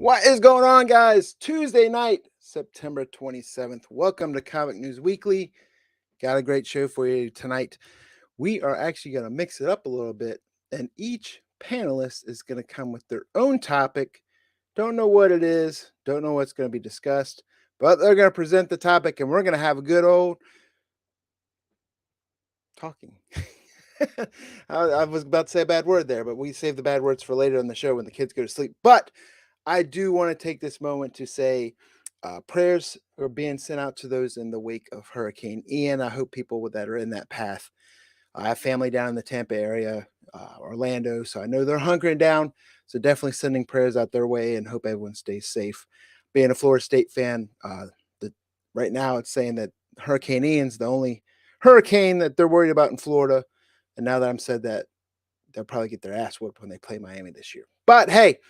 What is going on, guys? Tuesday night, September 27th. Welcome to Comic News Weekly. Got a great show for you tonight. We are actually going to mix it up a little bit, and each panelist is going to come with their own topic. Don't know what it is, don't know what's going to be discussed, but they're going to present the topic, and we're going to have a good old talking. I was about to say a bad word there, but we save the bad words for later in the show when the kids go to sleep. But I do want to take this moment to say prayers are being sent out to those in the wake of Hurricane Ian. I hope people that are in that path. I have family down in the Tampa area, Orlando, so I know they're hunkering down. So definitely sending prayers out their way and hope everyone stays safe. Being a Florida State fan, right now it's saying that Hurricane Ian's the only hurricane that they're worried about in Florida. And now that I'm said that, they'll probably get their ass whooped when they play Miami this year. But hey,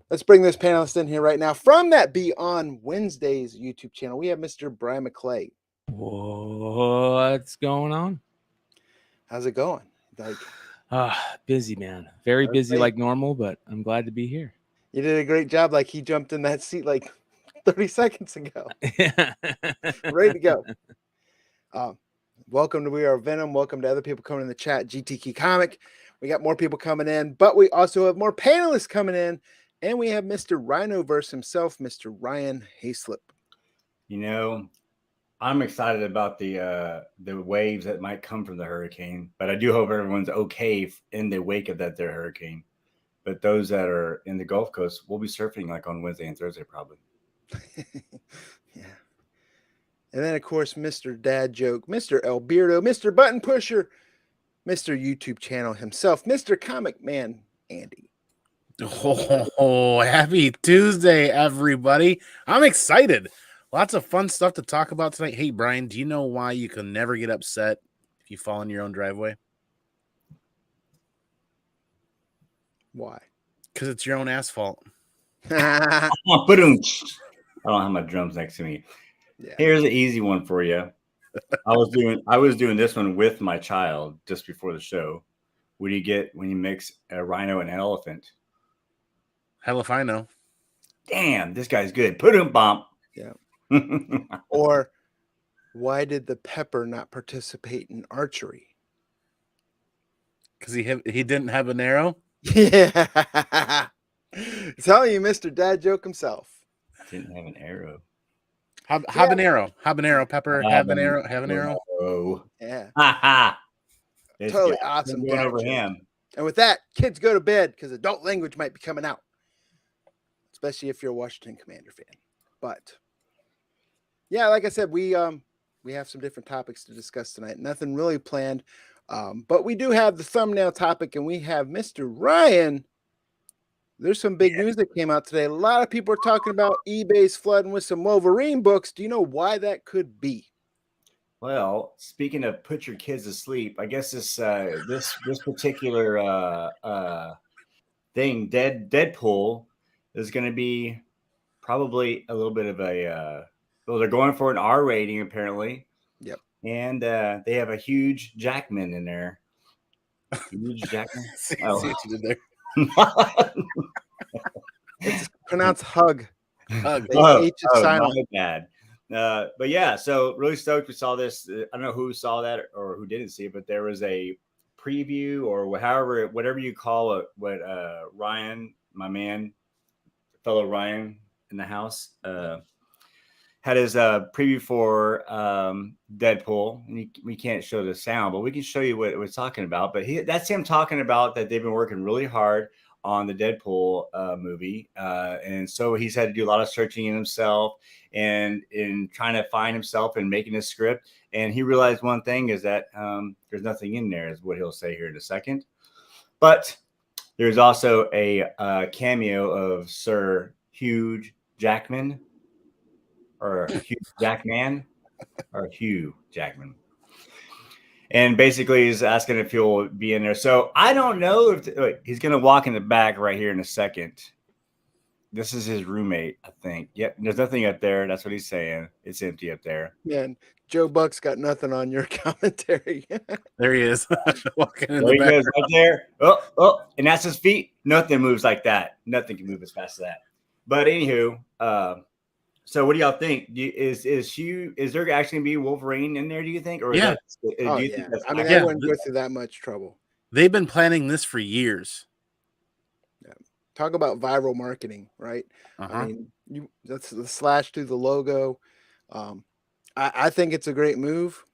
let's bring this panelist in here right now. From that Beyond Wednesdays YouTube channel, we have Mr. Brian McClay. What's going on? How's it going? Busy, man. Very busy like normal, but I'm glad to be here. You did a great job. Like he jumped in that seat like 30 seconds ago. Ready to go. Welcome to We Are Venom. Welcome to other people coming in the chat. GTK Comic. We got more people coming in, but we also have more panelists coming in. And we have Mr. Rhinoverse himself, Mr. Ryan Hayslip. You know, I'm excited about the waves that might come from the hurricane, but I do hope everyone's okay in the wake of that their hurricane. But those that are in the Gulf Coast will be surfing like on Wednesday and Thursday probably. Yeah. And then, of course, Mr. Dad Joke, Mr. Alberto, Mr. Button Pusher, Mr. YouTube channel himself, Mr. Comic Man Andy. Oh, happy Tuesday, everybody. I'm excited. Lots of fun stuff to talk about tonight. Hey, Brian, do you know why you can never get upset if you fall in your own driveway? Why? Because it's your own asphalt. I don't have my drums next to me. Yeah. Here's an easy one for you. I was doing this one with my child just before the show. What do you get when you mix a rhino and an elephant? Hell if I know. Damn, this guy's good. Put him bump. Yeah. Or why did the pepper not participate in archery? Because he didn't have an arrow? Yeah. Telling you, Mr. Dad Joke himself. Didn't have an arrow. Habanero pepper. Habanero. Yeah. It's totally awesome. Going over him. And with that, kids go to bed because adult language might be coming out, especially if you're a Washington Commander fan. But yeah, like I said, we have some different topics to discuss tonight. Nothing really planned, but we do have the thumbnail topic, and we have Mr. Ryan. There's some big news that came out today. A lot of people are talking about eBay's flooding with some Wolverine books. Do you know why that could be? Well, speaking of put your kids to sleep, I guess this particular thing, Deadpool, is going to be probably a little bit of a well, they're going for an R rating apparently. Yep. And they have a huge Jackman in there. Huge Jackman. See what you did there. It's pronounced hug. Hug. My bad. But yeah, so really stoked we saw this. I don't know who saw that or who didn't see it, but there was a preview or whatever you call it. What Ryan, my man, fellow Ryan in the house, had his preview for Deadpool. And we can't show the sound, but we can show you what we're talking about. But that's him talking about that they've been working really hard on the Deadpool movie. And so he's had to do a lot of searching in himself and in trying to find himself and making a script. And he realized one thing is that there's nothing in there, is what he'll say here in a second. But there's also a cameo of Sir Hugh Jackman, or Hugh Jackman, or Hugh Jackman. And basically he's asking if he'll be in there. So I don't know if he's going to walk in the back right here in a second. This is his roommate, I think. Yep. There's nothing up there. That's what he's saying. It's empty up there. Man, Joe Buck's got nothing on your commentary. There he is. Walking in there he goes right there. Oh, and that's his feet. Nothing moves like that. Nothing can move as fast as that. But anywho, so what do y'all think? Is Hugh? Is there actually gonna be Wolverine in there? Do you think? Or Yeah. do you think that's? I mean, actually- I wouldn't go through that much trouble. They've been planning this for years. Talk about viral marketing, right? I mean, that's the slash through the logo. I think it's a great move.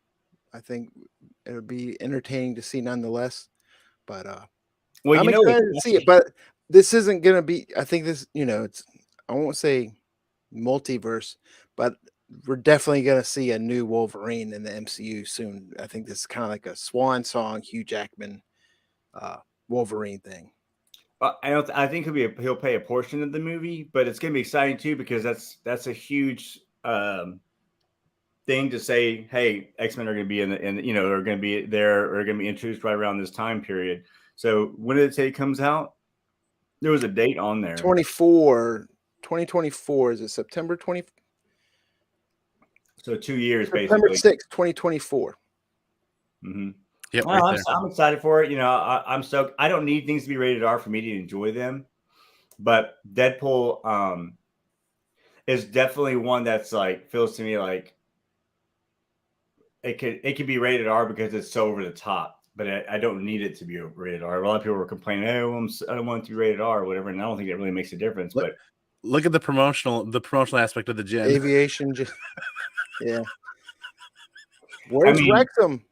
I think it'll be entertaining to see nonetheless. But well, I'm excited to see it. But this isn't gonna be. I think this, it's. I won't say multiverse, but we're definitely gonna see a new Wolverine in the MCU soon. I think this is kind of like a swan song, Hugh Jackman, Wolverine thing. I think he'll play a portion of the movie, but it's gonna be exciting too because that's a huge thing to say. Hey, X-Men are gonna be are gonna be there or gonna be introduced right around this time period. So when did it say it comes out? There was a date on there. 2024. Is it September 20? So 2 years, September basically. 6th, 2024. Mm-hmm. Yep, well, right I'm excited for it. I'm stoked. I don't need things to be rated R for me to enjoy them, but Deadpool is definitely one that's like feels to me like it could be rated R because it's so over the top. But I don't need it to be rated R. A lot of people were complaining, "Oh, I don't want it to be rated R," or whatever, and I don't think it really makes a difference. But look at the promotional aspect of the gin. Aviation, yeah. Where's Wrexham?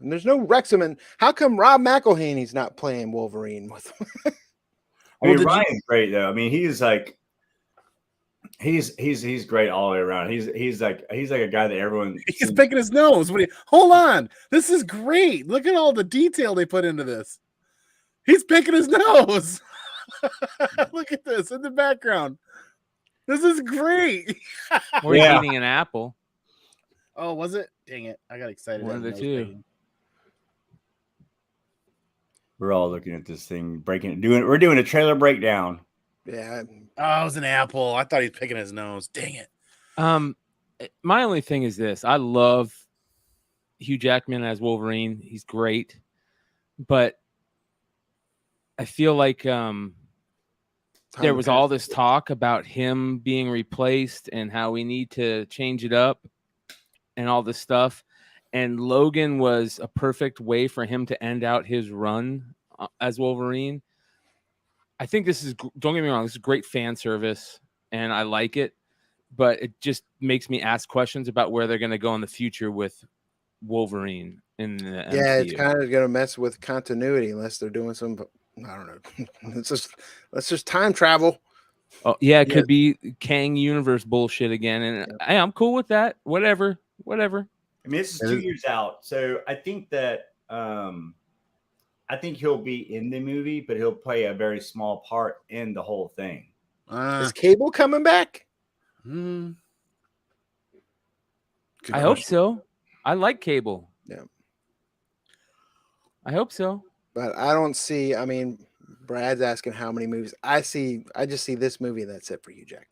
And there's no Wrexham, and how come Rob McElhaney's not playing Wolverine with him? I mean, Ryan's great though. I mean, he's like he's great all the way around. He's like a guy that everyone he's picking his nose. Hold on, this is great. Look at all the detail they put into this. He's picking his nose. Look at this in the background. This is great. Or he's eating an apple. Oh, was it? Dang it! I got excited. One of the two. We're all looking at this thing, we're doing a trailer breakdown. Yeah. Oh, it was an apple. I thought he was picking his nose. Dang it. My only thing is this. I love Hugh Jackman as Wolverine. He's great. But I feel like there was all this talk about him being replaced and how we need to change it up and all this stuff. And Logan was a perfect way for him to end out his run as Wolverine. I think this is, don't get me wrong, this is great fan service and I like it, but it just makes me ask questions about where they're going to go in the future with Wolverine in the MCU. It's kind of going to mess with continuity unless they're doing some, I don't know. Let's just time travel. Oh, yeah, it could be Kang universe bullshit again. And hey, I'm cool with that. Whatever. I mean, this is 2 years out, so I think that I think he'll be in the movie, but he'll play a very small part in the whole thing. Is Cable coming back? I hope so. I like Cable. Yeah, I hope so. But I don't see. I mean, Brad's asking how many movies. I just see this movie. And that's it for you, Jackman.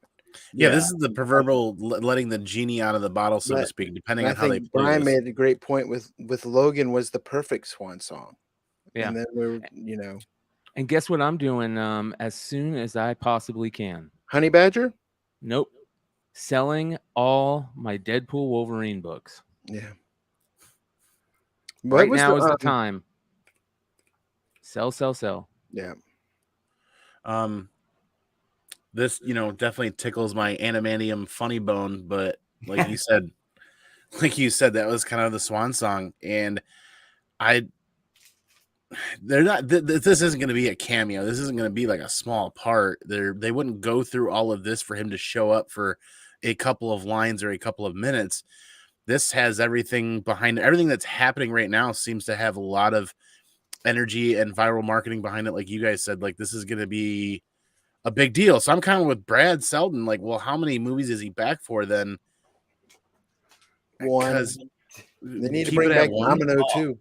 Yeah, this is the proverbial letting the genie out of the bottle, so to speak, depending on how they play Brian this. made a great point with Logan was the perfect swan song. Yeah. And then we're, And guess what I'm doing as soon as I possibly can? Honey Badger? Nope. Selling all my Deadpool Wolverine books. Yeah. Right now is the time. Sell. Yeah. This, definitely tickles my animanium funny bone, but like you said, that was kind of the swan song, and they're not. This isn't going to be a cameo. This isn't going to be like a small part. They wouldn't go through all of this for him to show up for a couple of lines or a couple of minutes. This has everything behind it. Everything that's happening right now seems to have a lot of energy and viral marketing behind it. Like you guys said, like this is going to be a big deal. So I'm kind of with Brad Selden. Like, well, how many movies is he back for then? One. Because they need to bring back Domino too.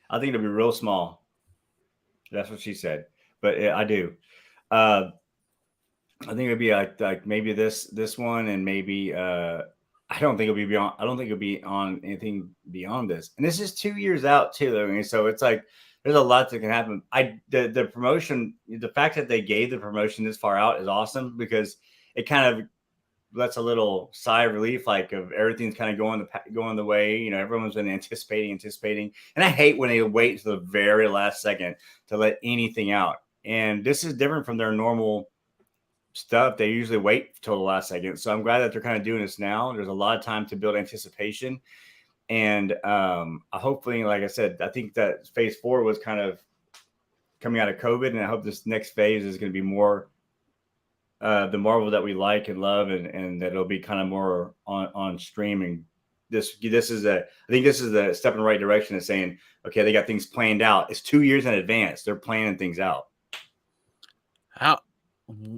I think it'll be real small. That's what she said. But I do. I think it'll be like maybe this one and maybe I don't think it'll be on anything beyond this. And this is 2 years out too, though. And so it's like there's a lot that can happen. The promotion, the fact that they gave the promotion this far out is awesome because it kind of lets a little sigh of relief, like of everything's kind of going the way, you know, everyone's been anticipating. And I hate when they wait to the very last second to let anything out. And this is different from their normal stuff. They usually wait till the last second. So I'm glad that they're kind of doing this now. There's a lot of time to build anticipation. And hopefully, like I said, I think that phase 4 was kind of coming out of COVID. And I hope this next phase is going to be more the Marvel that we like and love, and that it'll be kind of more on streaming. I think this is the step in the right direction of saying, okay, they got things planned out. It's 2 years in advance. They're planning things out.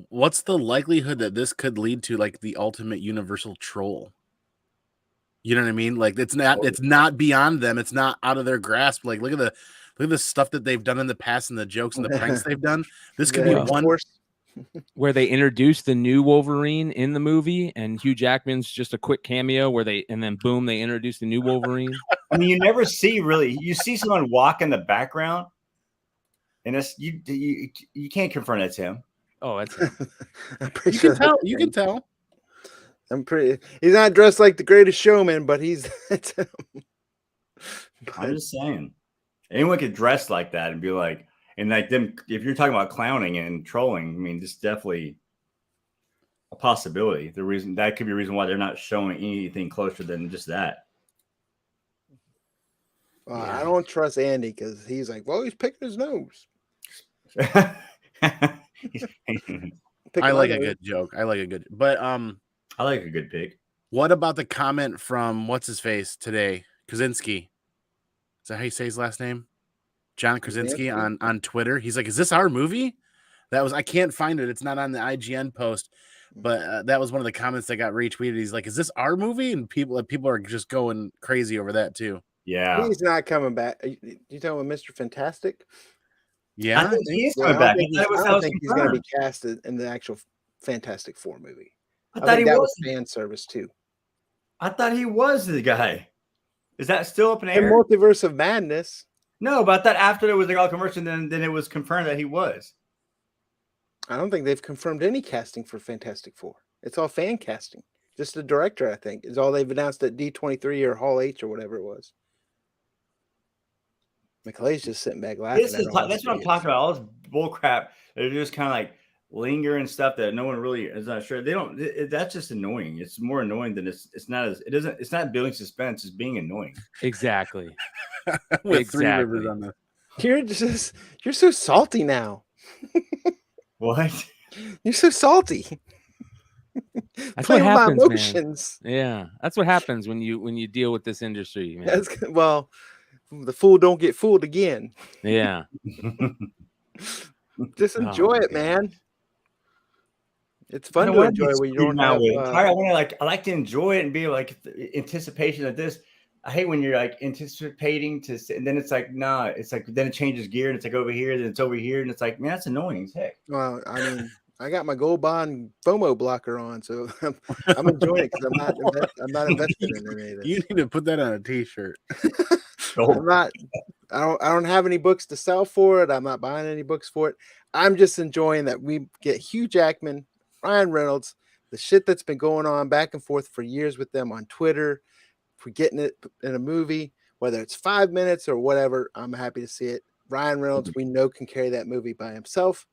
What's the likelihood that this could lead to like the ultimate universal troll? You know what I mean? Like it's not beyond them. It's not out of their grasp. Like look at the stuff that they've done in the past and the jokes and the pranks they've done. This could be one where they introduced the new Wolverine in the movie, and Hugh Jackman's just a quick cameo and then boom, they introduced the new Wolverine. I mean, you never see you see someone walk in the background, and it's you can't confirm that's him. Oh, that's him. I'm pretty sure you can tell. He's not dressed like the Greatest Showman, but that's him. I'm just saying, anyone could dress like that and be like. And like them, if you're talking about clowning and trolling, I mean, this is definitely a possibility. That could be a reason why they're not showing anything closer than just that. I don't trust Andy because he's like, well, he's picking his nose. I like a good joke. I like a good, but I like a good pick. What about the comment from what's his face today? Krasinski. Is that how you say his last name? John Krasinski on Twitter. He's like, is this our movie? I can't find it. It's not on the IGN post, but that was one of the comments that got retweeted. He's like, is this our movie? And people are just going crazy over that too. Yeah. He's not coming back. You talking about Mr. Fantastic? Yeah. I think he is coming back. I don't think he's going to be casted in the actual Fantastic Four movie. I thought he was fan service too. I thought he was the guy. Is that still up in the air? Multiverse of Madness. No, but I thought after there was the all conversion, then it was confirmed that he was. I don't think they've confirmed any casting for Fantastic Four. It's all fan casting. Just the director, I think, is all they've announced at D23 or Hall H or whatever it was. McClay's just sitting back laughing. That's what I'm talking about. All this bull crap. They're just kind of like lingering stuff that no one really is not sure. They don't. That's just annoying. It's more annoying than it's not. It's not building suspense. It's being annoying. Exactly. With Three Rivers on the. You're so salty now. What? You're so salty. That's what happens, my emotions. Man. Yeah, that's what happens when you deal with this industry, man. Well, the fool don't get fooled again. Yeah. Just enjoy it, man. It's fun to enjoy when you don't have. I like to enjoy it and be like anticipation of this. I hate when you're like anticipating and then it's like, nah, it's like, then it changes gear and it's like over here, then it's over here. And it's like, man, that's annoying as heck. Well, I mean, I got my Gold Bond FOMO blocker on, so I'm enjoying it because I'm not invested in any of this. You need to put that on a t-shirt. I don't have any books to sell for it. I'm not buying any books for it. I'm just enjoying that we get Hugh Jackman, Ryan Reynolds, the shit that's been going on back and forth for years with them on Twitter. If we're getting it in a movie, whether it's 5 minutes or whatever, I'm happy to see it. Ryan Reynolds, we know, can carry that movie by himself.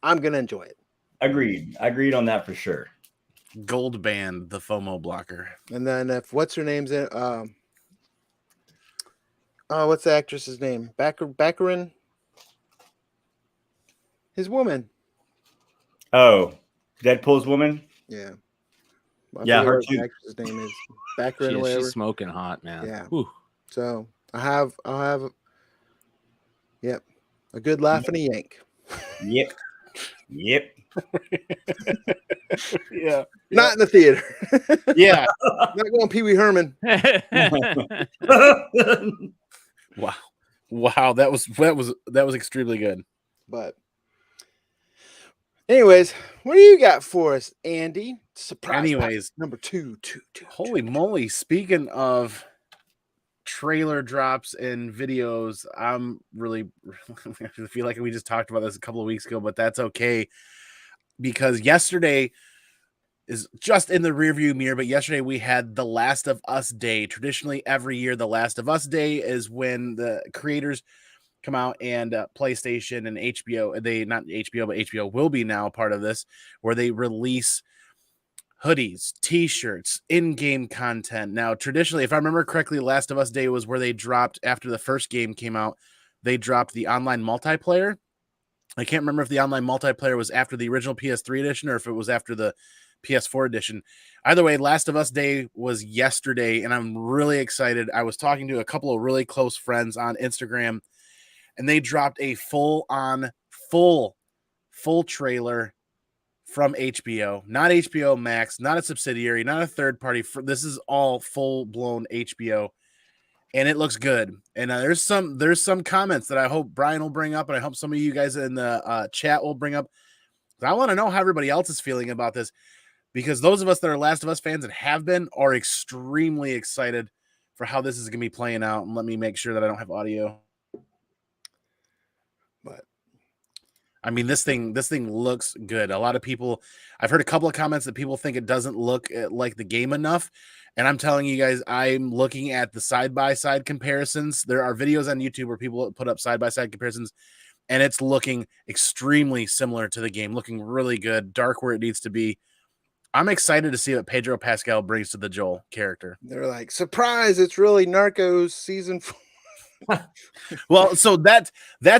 I'm going to enjoy it. Agreed on that for sure. Gold Band, the FOMO blocker. And then if what's her name's in, what's the actress's name? Baccarin? His woman. Oh, Deadpool's woman? Yeah. Her too. Actress's name is Baccarin or whatever. She's smoking hot, man. Yeah. Whew. So I'll have a good laugh and a yank. Yep. Yeah. Not in the theater. Yeah. Not going Pee Wee Herman. Wow. That was extremely good. But anyways, what do you got for us, Andy? Surprise. Anyways, number two. Holy moly. Speaking of trailer drops and videos, I'm really I feel like we just talked about this a couple of weeks ago, but that's okay because yesterday is just in the rearview mirror. But yesterday we had The Last of Us Day. Traditionally, every year, The Last of Us Day is when the creators come out and PlayStation and HBO, they not HBO, but HBO will be now part of this, where they release hoodies, t-shirts, in-game content. Now, traditionally, if I remember correctly, Last of Us Day was where they dropped, after the first game came out, they dropped the online multiplayer. I can't remember if the online multiplayer was after the original PS3 edition or if it was after the PS4 edition. Either way, Last of Us Day was yesterday, and I'm really excited. I was talking to a couple of really close friends on Instagram, and they dropped a full trailer from HBO, not HBO Max, not a subsidiary, not a third party. This is all full blown HBO, and it looks good. And there's some comments that I hope Brian will bring up, and I hope some of you guys in the chat will bring up. I want to know how everybody else is feeling about this, because those of us that are Last of Us fans and have been are extremely excited for how this is going to be playing out. And let me make sure that I don't have audio. But I mean, this thing looks good. A lot of people, I've heard a couple of comments that people think it doesn't look like the game enough. And I'm telling you guys, I'm looking at the side-by-side comparisons. There are videos on YouTube where people put up side-by-side comparisons, and it's looking extremely similar to the game, looking really good, dark where it needs to be. I'm excited to see what Pedro Pascal brings to the Joel character. they're like, surprise, it's really Narcos season 4. Well, so that's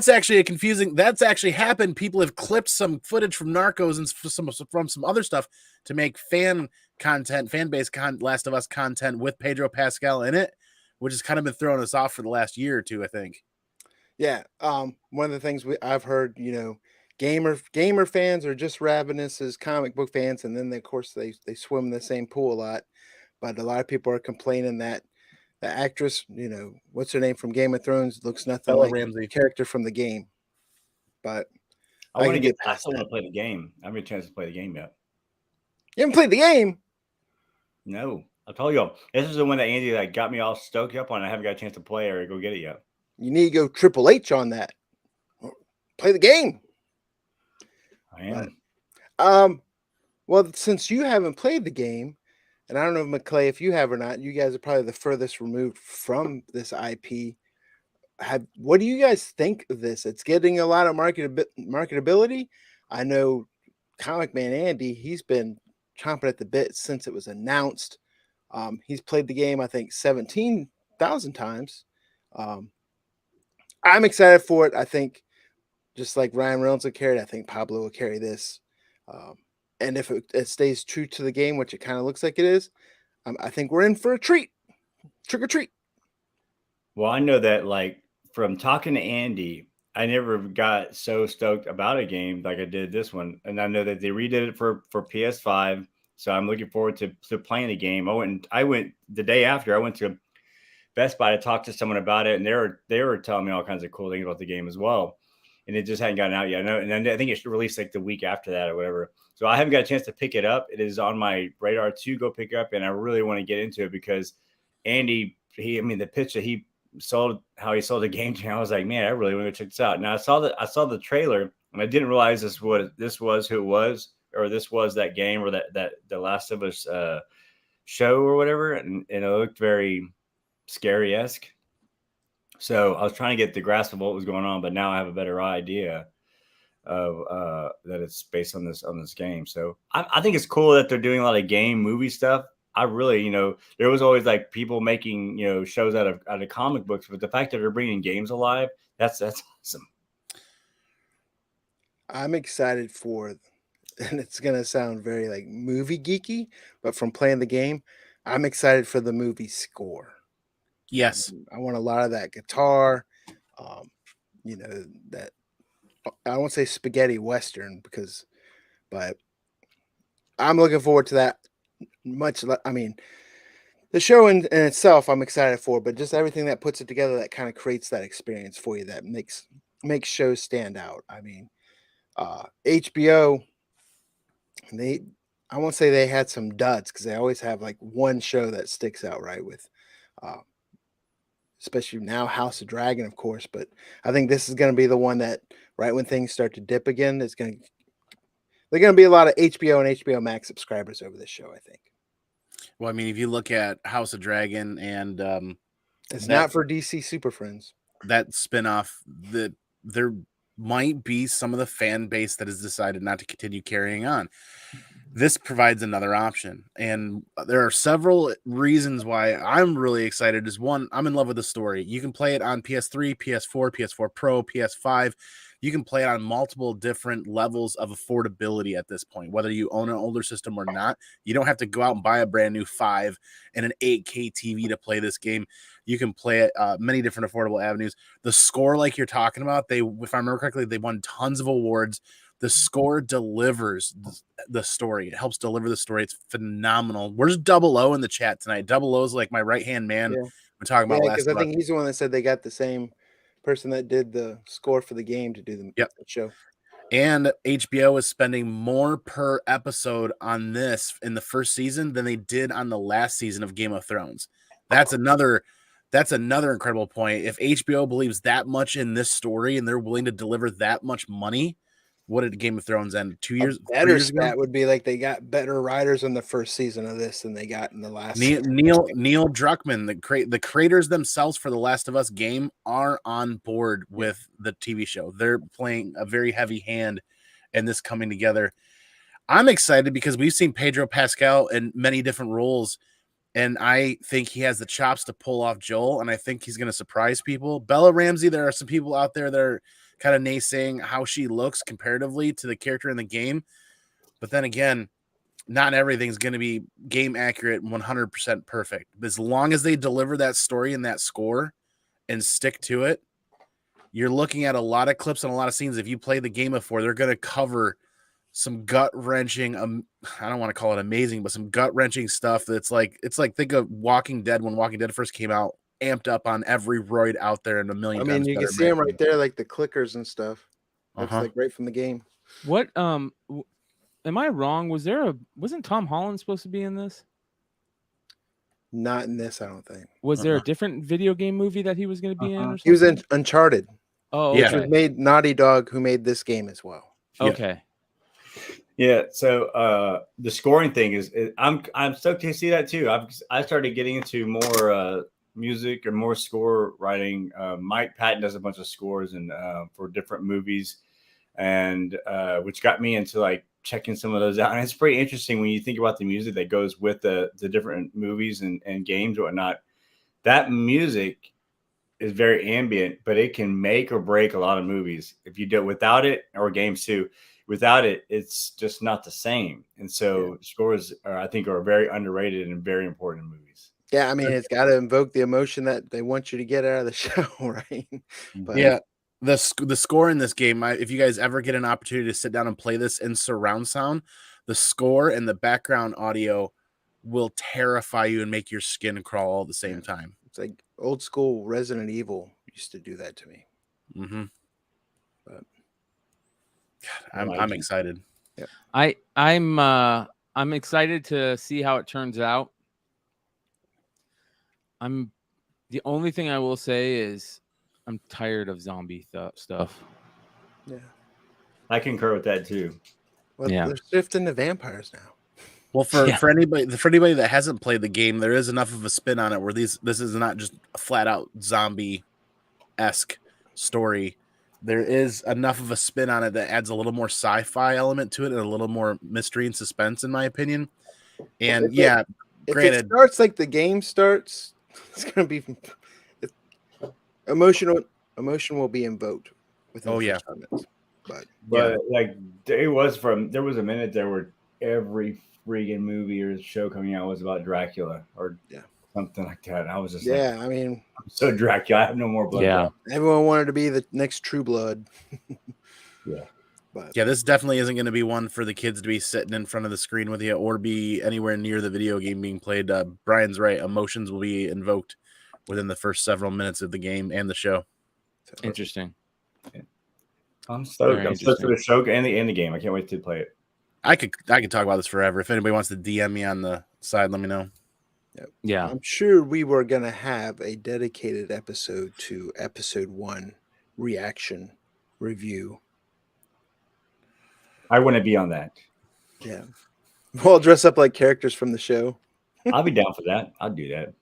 actually a confusing. That's actually happened. People have clipped some footage from Narcos and from some other stuff to make fan base Last of Us content with Pedro Pascal in it, which has kind of been throwing us off for the last year or two, I think. Yeah. One of the things I've heard, gamer fans are just ravenous as comic book fans, and then of course they swim in the same pool a lot. But a lot of people are complaining that the actress, what's her name from Game of Thrones, looks nothing Bella like Ramsey. the character from the game. But I want to get past I still that. want to play the game. I haven't had a chance to play the game yet. You haven't played the game? No, I told you this is the one that Andy got me all stoked up on. I haven't got a chance to play or go get it yet. You need to go Triple H on that. Play the game. I am. But, well, since you haven't played the game, and I don't know, McClay, if you have or not, you guys are probably the furthest removed from this IP. What do you guys think of this? It's getting a lot of marketability. I know Comic Man Andy, he's been chomping at the bit since it was announced. He's played the game, I think, 17,000 times. I'm excited for it. I think just like Ryan Reynolds will carry it, I think Pablo will carry this. And if it stays true to the game, which it kind of looks like it is, I think we're in for a treat. Trick or treat. Well, I know that from talking to Andy, I never got so stoked about a game like I did this one. And I know that they redid it for PS5. So I'm looking forward to playing the game. I went the day after, I went to Best Buy to talk to someone about it, and they were telling me all kinds of cool things about the game as well. And it just hadn't gotten out yet. I know, and I think it's released the week after that or whatever. So I haven't got a chance to pick it up. It is on my radar to go pick up, and I really want to get into it because Andy, the pitch that he sold, how he sold the game to me, I was like, man, I really want to check this out. Now I saw the trailer, and I didn't realize this was who it was, or this was that game, or that the Last of Us show or whatever, and it looked very scary-esque. So I was trying to get the grasp of what was going on, but now I have a better idea of that it's based on this game. So I think it's cool that they're doing a lot of movie stuff. I really, there was always people making, shows out of comic books, but the fact that they're bringing games alive, that's awesome. I'm excited for, and it's going to sound very movie geeky, but from playing the game, I'm excited for the movie score. Yes. I want a lot of that guitar, that I won't say spaghetti Western but I'm looking forward to that much. The show in itself, I'm excited for, but just everything that puts it together that kind of creates that experience for you that makes shows stand out. HBO, I won't say they had some duds because they always have one show that sticks out, right? With especially now House of Dragon, of course. But I think this is going to be the one that right when things start to dip again, they're going to be a lot of HBO and HBO Max subscribers over this show, I think. Well, I mean, if you look at House of Dragon and it's not for DC Super Friends. That spinoff, there might be some of the fan base that has decided not to continue carrying on. This provides another option. And there are several reasons why I'm really excited. Is one, I'm in love with the story. You can play it on PS3, PS4, PS4 Pro, PS5. You can play it on multiple different levels of affordability at this point, whether you own an older system or not. You don't have to go out and buy a brand new 5 and an 8K TV to play this game. You can play it many different affordable avenues. The score, like you're talking about, if I remember correctly, they won tons of awards. The score delivers the story. It helps deliver the story. It's phenomenal. Where's Double O in the chat tonight? Double O is like my right-hand man. Yeah. We're talking about last because I think he's the one that said they got the same person that did the score for the game to do the show. And HBO is spending more per episode on this in the first season than they did on the last season of Game of Thrones. That's another incredible point. If HBO believes that much in this story and they're willing to deliver that much money, what did Game of Thrones end? 2 years? Better stat would be like they got better writers in the first season of this than they got in the last. Neil Druckmann, the creators themselves for the Last of Us game, are on board with the TV show. They're playing a very heavy hand in this coming together. I'm excited because we've seen Pedro Pascal in many different roles, and I think he has the chops to pull off Joel, and I think he's going to surprise people. Bella Ramsey, there are some people out there that are kind of naysaying how she looks comparatively to the character in the game. But then again, not everything's going to be game accurate 100% perfect. As long as they deliver that story and that score and stick to it, you're looking at a lot of clips and a lot of scenes. If you play the game before, they're going to cover some gut-wrenching, I don't want to call it amazing, but some gut-wrenching stuff that's it's like think of Walking Dead when Walking Dead first came out, amped up on every roid out there and a million times. You can see them right there, like the clickers and stuff. That's like right from the game. What am I wrong? Wasn't Tom Holland supposed to be in this? Not in this, I don't think. Was there a different video game movie that he was going to be in? Or something? He was in Uncharted. Oh, yeah. Which was made Naughty Dog, who made this game as well. Okay. Yeah, so the scoring thing is I'm stoked to see that too. I started getting into more music or more score writing. Mike Patton does a bunch of scores and for different movies, and which got me into like checking some of those out. And it's pretty interesting when you think about the music that goes with the different movies and games and whatnot. That music is very ambient, but it can make or break a lot of movies if you do it without it, or games too. Without it, it's just not the same. And so scores I think are very underrated and very important in movies. Yeah, I mean, it's got to invoke the emotion that they want you to get out of the show, right? But yeah, the score in this game, if you guys ever get an opportunity to sit down and play this in surround sound, the score and the background audio will terrify you and make your skin crawl all at the same time. It's like old school Resident Evil used to do that to me. Mm-hmm. But I'm excited. Yeah. I'm excited to see how it turns out. The only thing I will say is I'm tired of zombie stuff. Yeah, I concur with that too. Well, they're shifting to vampires now. Well, for anybody that hasn't played the game, there is enough of a spin on it where this is not just a flat out zombie-esque story. There is enough of a spin on it that adds a little more sci-fi element to it and a little more mystery and suspense, in my opinion. And if it starts like the game starts, it's going to be emotion will be invoked within the first 5 minutes. But like there was a minute there where every freaking movie or show coming out was about Dracula or something like that. And I was just I mean, I'm so Dracula. I have no more blood. Yeah, everyone wanted to be the next True Blood. But this definitely isn't going to be one for the kids to be sitting in front of the screen with you or be anywhere near the video game being played. Brian's right. Emotions will be invoked within the first several minutes of the game and the show. Interesting. Yeah. I'm stoked. I'm stoked for the show and the game. I can't wait to play it. I could talk about this forever. If anybody wants to DM me on the side, let me know. Yep. Yeah. I'm sure we were going to have a dedicated episode to episode 1 reaction review. I want to be on that. Yeah. We'll dress up like characters from the show. I'll be down for that. I'll do that.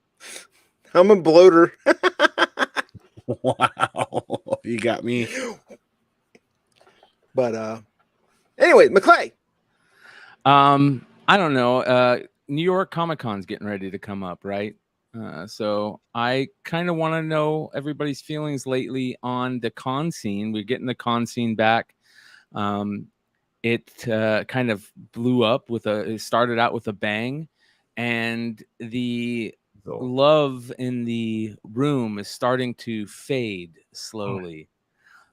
I'm a bloater. Wow. You got me. But anyway, McClay. I don't know. New York Comic Con's getting ready to come up, right? So I kind of want to know everybody's feelings lately on the con scene. We're getting the con scene back. It kind of blew up it started out with a bang, and the love in the room is starting to fade slowly.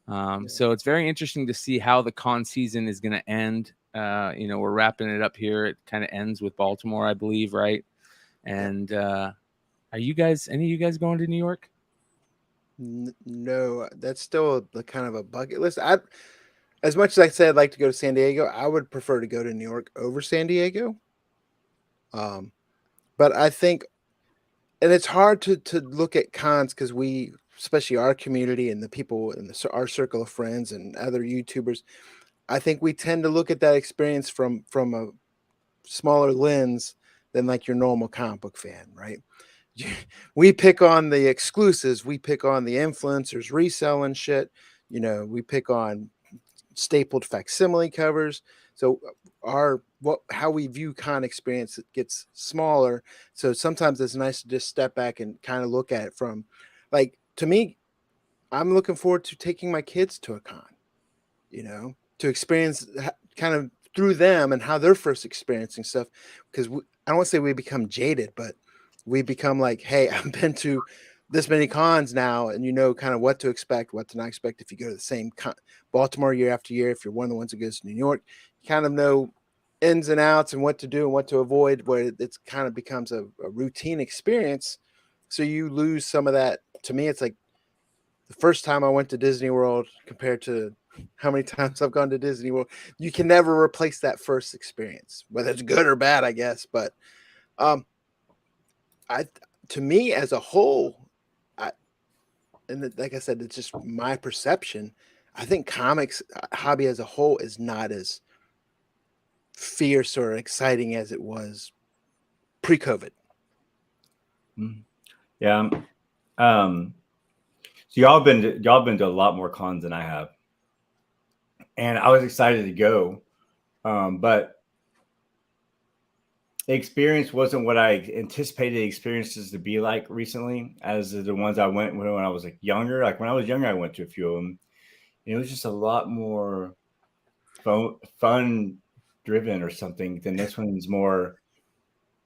So it's very interesting to see how the con season is going to end. We're wrapping it up here. It kind of ends with Baltimore, I believe, right? And are any of you guys going to New York? No, that's still a kind of a bucket list. As much as I said I'd like to go to San Diego, I would prefer to go to New York over San Diego. But I think, and it's hard to look at cons because we, especially our community and the people in our circle of friends and other YouTubers, I think we tend to look at that experience from a smaller lens than like your normal comic book fan, right? We pick on the exclusives, we pick on the influencers reselling shit, we pick on stapled facsimile covers. So how we view con experience gets smaller. So sometimes it's nice to just step back and kind of look at it from, like, to me, I'm looking forward to taking my kids to a con, to experience kind of through them and how they're first experiencing stuff. Because I don't want to say we become jaded, but we become like, hey, I've been to this many cons now, and kind of what to expect, what to not expect. If you go to the same Baltimore year after year, if you're one of the ones that goes to New York, you kind of know ins and outs and what to do and what to avoid, where it kind of becomes a routine experience. So you lose some of that. To me, it's like the first time I went to Disney World compared to how many times I've gone to Disney World. You can never replace that first experience, whether it's good or bad, I guess. But to me as a whole, like I said, it's just my perception. I think comics hobby as a whole is not as fierce or exciting as it was pre-COVID. Yeah. So y'all been to a lot more cons than I have, and I was excited to go, but the experience wasn't what I anticipated experiences to be like recently, as the ones I went when I was like younger. Like when I was younger, I went to a few of them. And it was just a lot more fun driven or something than this one's more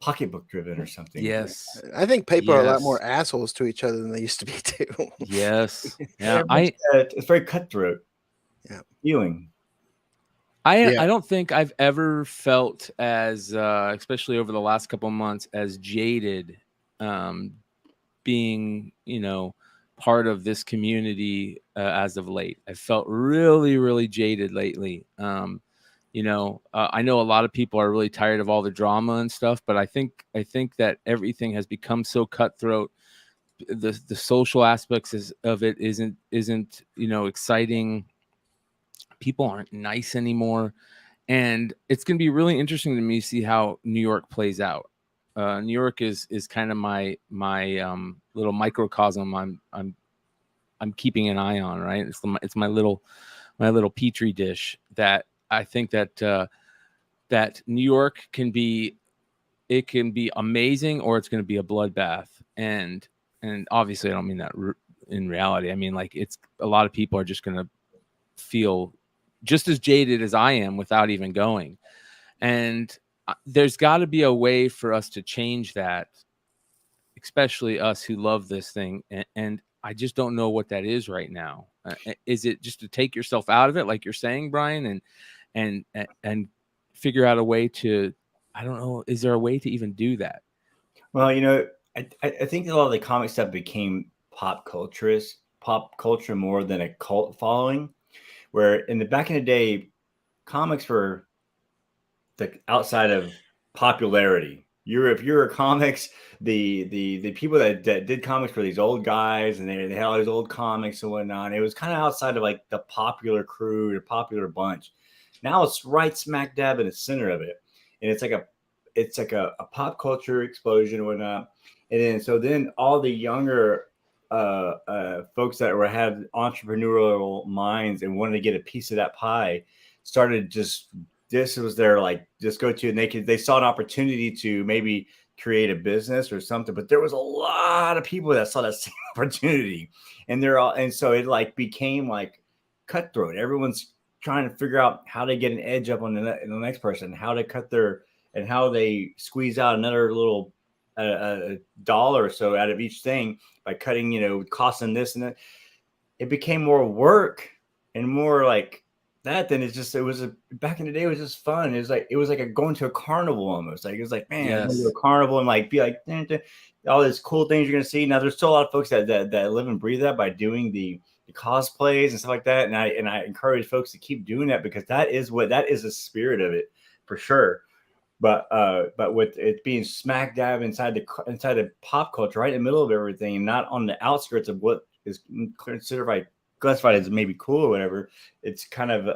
pocketbook driven or something. Yes. I think people are a lot more assholes to each other than they used to be too. Yes. Yeah. It's very cutthroat. Yeah. Feeling. I don't think I've ever felt as, especially over the last couple of months, as jaded, being, part of this community as of late. I felt really, really jaded lately. I know a lot of people are really tired of all the drama and stuff, but I think that everything has become so cutthroat. The social aspects of it isn't exciting. People aren't nice anymore. And it's going to be really interesting to me to see how New York plays out. New York is kind of my little microcosm. I'm keeping an eye on, right? It's my little petri dish that I think that that New York can be amazing, or it's going to be a bloodbath. And obviously I don't mean that in reality. I mean, like, it's a lot of people are just going to feel just as jaded as I am without even going. And there's got to be a way for us to change that, especially us who love this thing. And I just don't know what that is right now. Is it just to take yourself out of it, like you're saying, Brian, and figure out a way to, I don't know, is there a way to even do that? Well, I think a lot of the comic stuff became pop culture more than a cult following. Where in the back in the day, comics were the outside of popularity. You're comics, the people that did comics were these old guys, and they had all these old comics and whatnot. It was kind of outside of like the popular crew, the popular bunch. Now it's right smack dab in the center of it, and it's like a pop culture explosion and whatnot. And then all the younger folks that had entrepreneurial minds and wanted to get a piece of that pie started just this was their like just go to, and they saw an opportunity to maybe create a business or something. But there was a lot of people that saw that same opportunity, and so it like became like cutthroat. Everyone's trying to figure out how to get an edge up on the next person, how to cut their, and how they squeeze out another little a dollar or so out of each thing by cutting, costing this and that. It became more work and more like that than back in the day, it was just fun. It was like going to a carnival almost. Like it was like, man, Yes. going to a carnival and like be like all these cool things you're gonna see. Now there's still a lot of folks that live and breathe that by doing the cosplays and stuff like that. And I encourage folks to keep doing that, because that is the spirit of it for sure. But with it being smack dab inside the pop culture, right in the middle of everything, and not on the outskirts of what is considered classified as maybe cool or whatever, it's kind of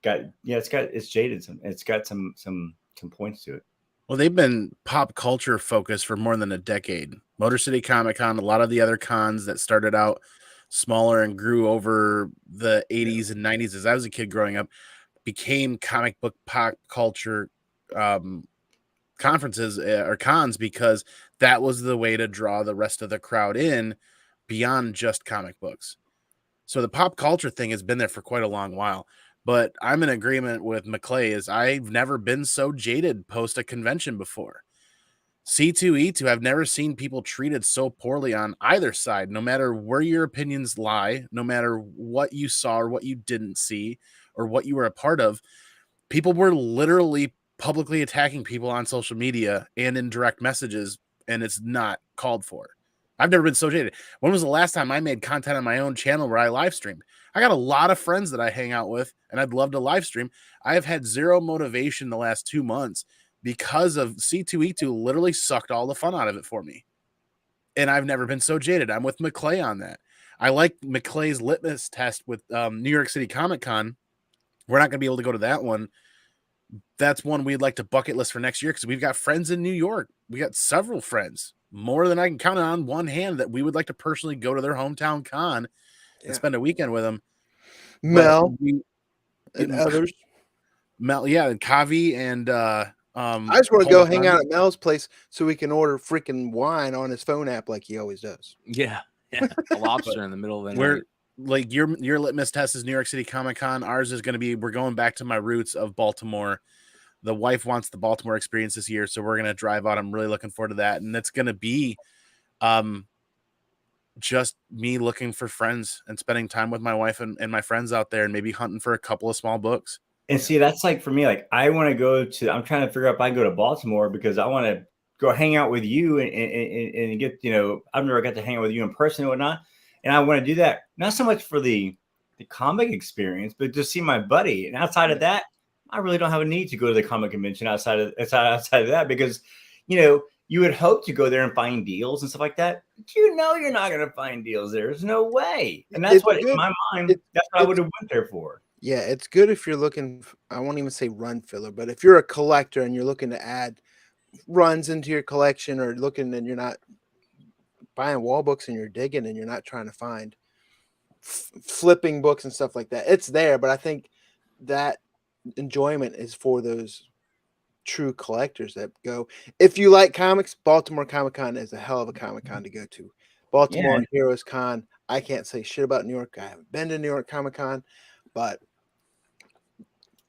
it's jaded. It's got some points to it. Well, they've been pop culture focused for more than a decade. Motor City Comic Con, a lot of the other cons that started out smaller and grew over the 80s and 90s as I was a kid growing up became comic book pop culture conferences or cons, because that was the way to draw the rest of the crowd in beyond just comic books. So the pop culture thing has been there for quite a long while. But I'm in agreement with McClay, is I've never been so jaded post a convention before. C2E2, I've never seen people treated so poorly on either side, no matter where your opinions lie, no matter what you saw or what you didn't see or what you were a part of. People were literally publicly attacking people on social media and in direct messages, and it's not called for. I've never been so jaded. When was the last time I made content on my own channel where I live streamed? I got a lot of friends that I hang out with, and I'd love to live stream. I have had zero motivation the last 2 months because of C2E2 literally sucked all the fun out of it for me. And I've never been so jaded. I'm with McClay on that. I like McClay's litmus test with New York City Comic Con. We're not going to be able to go to that one. That's one we'd like to bucket list for next year, because we've got friends in New York. We got several friends, more than I can count on one hand, that we would like to personally go to their hometown con and spend a weekend with them. Mel and others. Mel, yeah, and Kavi and I just want to go hang out at Mel's place so we can order freaking wine on his phone app like he always does. Yeah. A lobster in the middle of the night. Like your litmus test is New York City Comic Con. Ours is going to be, we're going back to my roots of Baltimore. The wife wants the Baltimore experience this year, so we're going to drive out. I'm really looking forward to that. And it's going to be just me looking for friends and spending time with my wife and my friends out there, and maybe hunting for a couple of small books. And see, that's like for me, like I want to I'm trying to figure out if I can go to Baltimore, because I want to go hang out with you and get, I've never got to hang out with you in person and whatnot. And I want to do that, not so much for the comic experience, but just see my buddy. And outside of that, I really don't have a need to go to the comic convention outside of that, because, you would hope to go there and find deals and stuff like that. But you're not going to find deals there. There's no way. And that's what, in my mind, that's what I would have went there for. Yeah, it's good if you're looking, I won't even say run filler, but if you're a collector and you're looking to add runs into your collection, or looking and you're not buying wall books and you're digging and you're not trying to find flipping books and stuff like that, it's there. But I think that enjoyment is for those true collectors that go. If you like comics, Baltimore Comic Con is a hell of a Comic Con to go to. Baltimore Heroes Con, I can't say shit about New York. I haven't been to New York Comic Con, but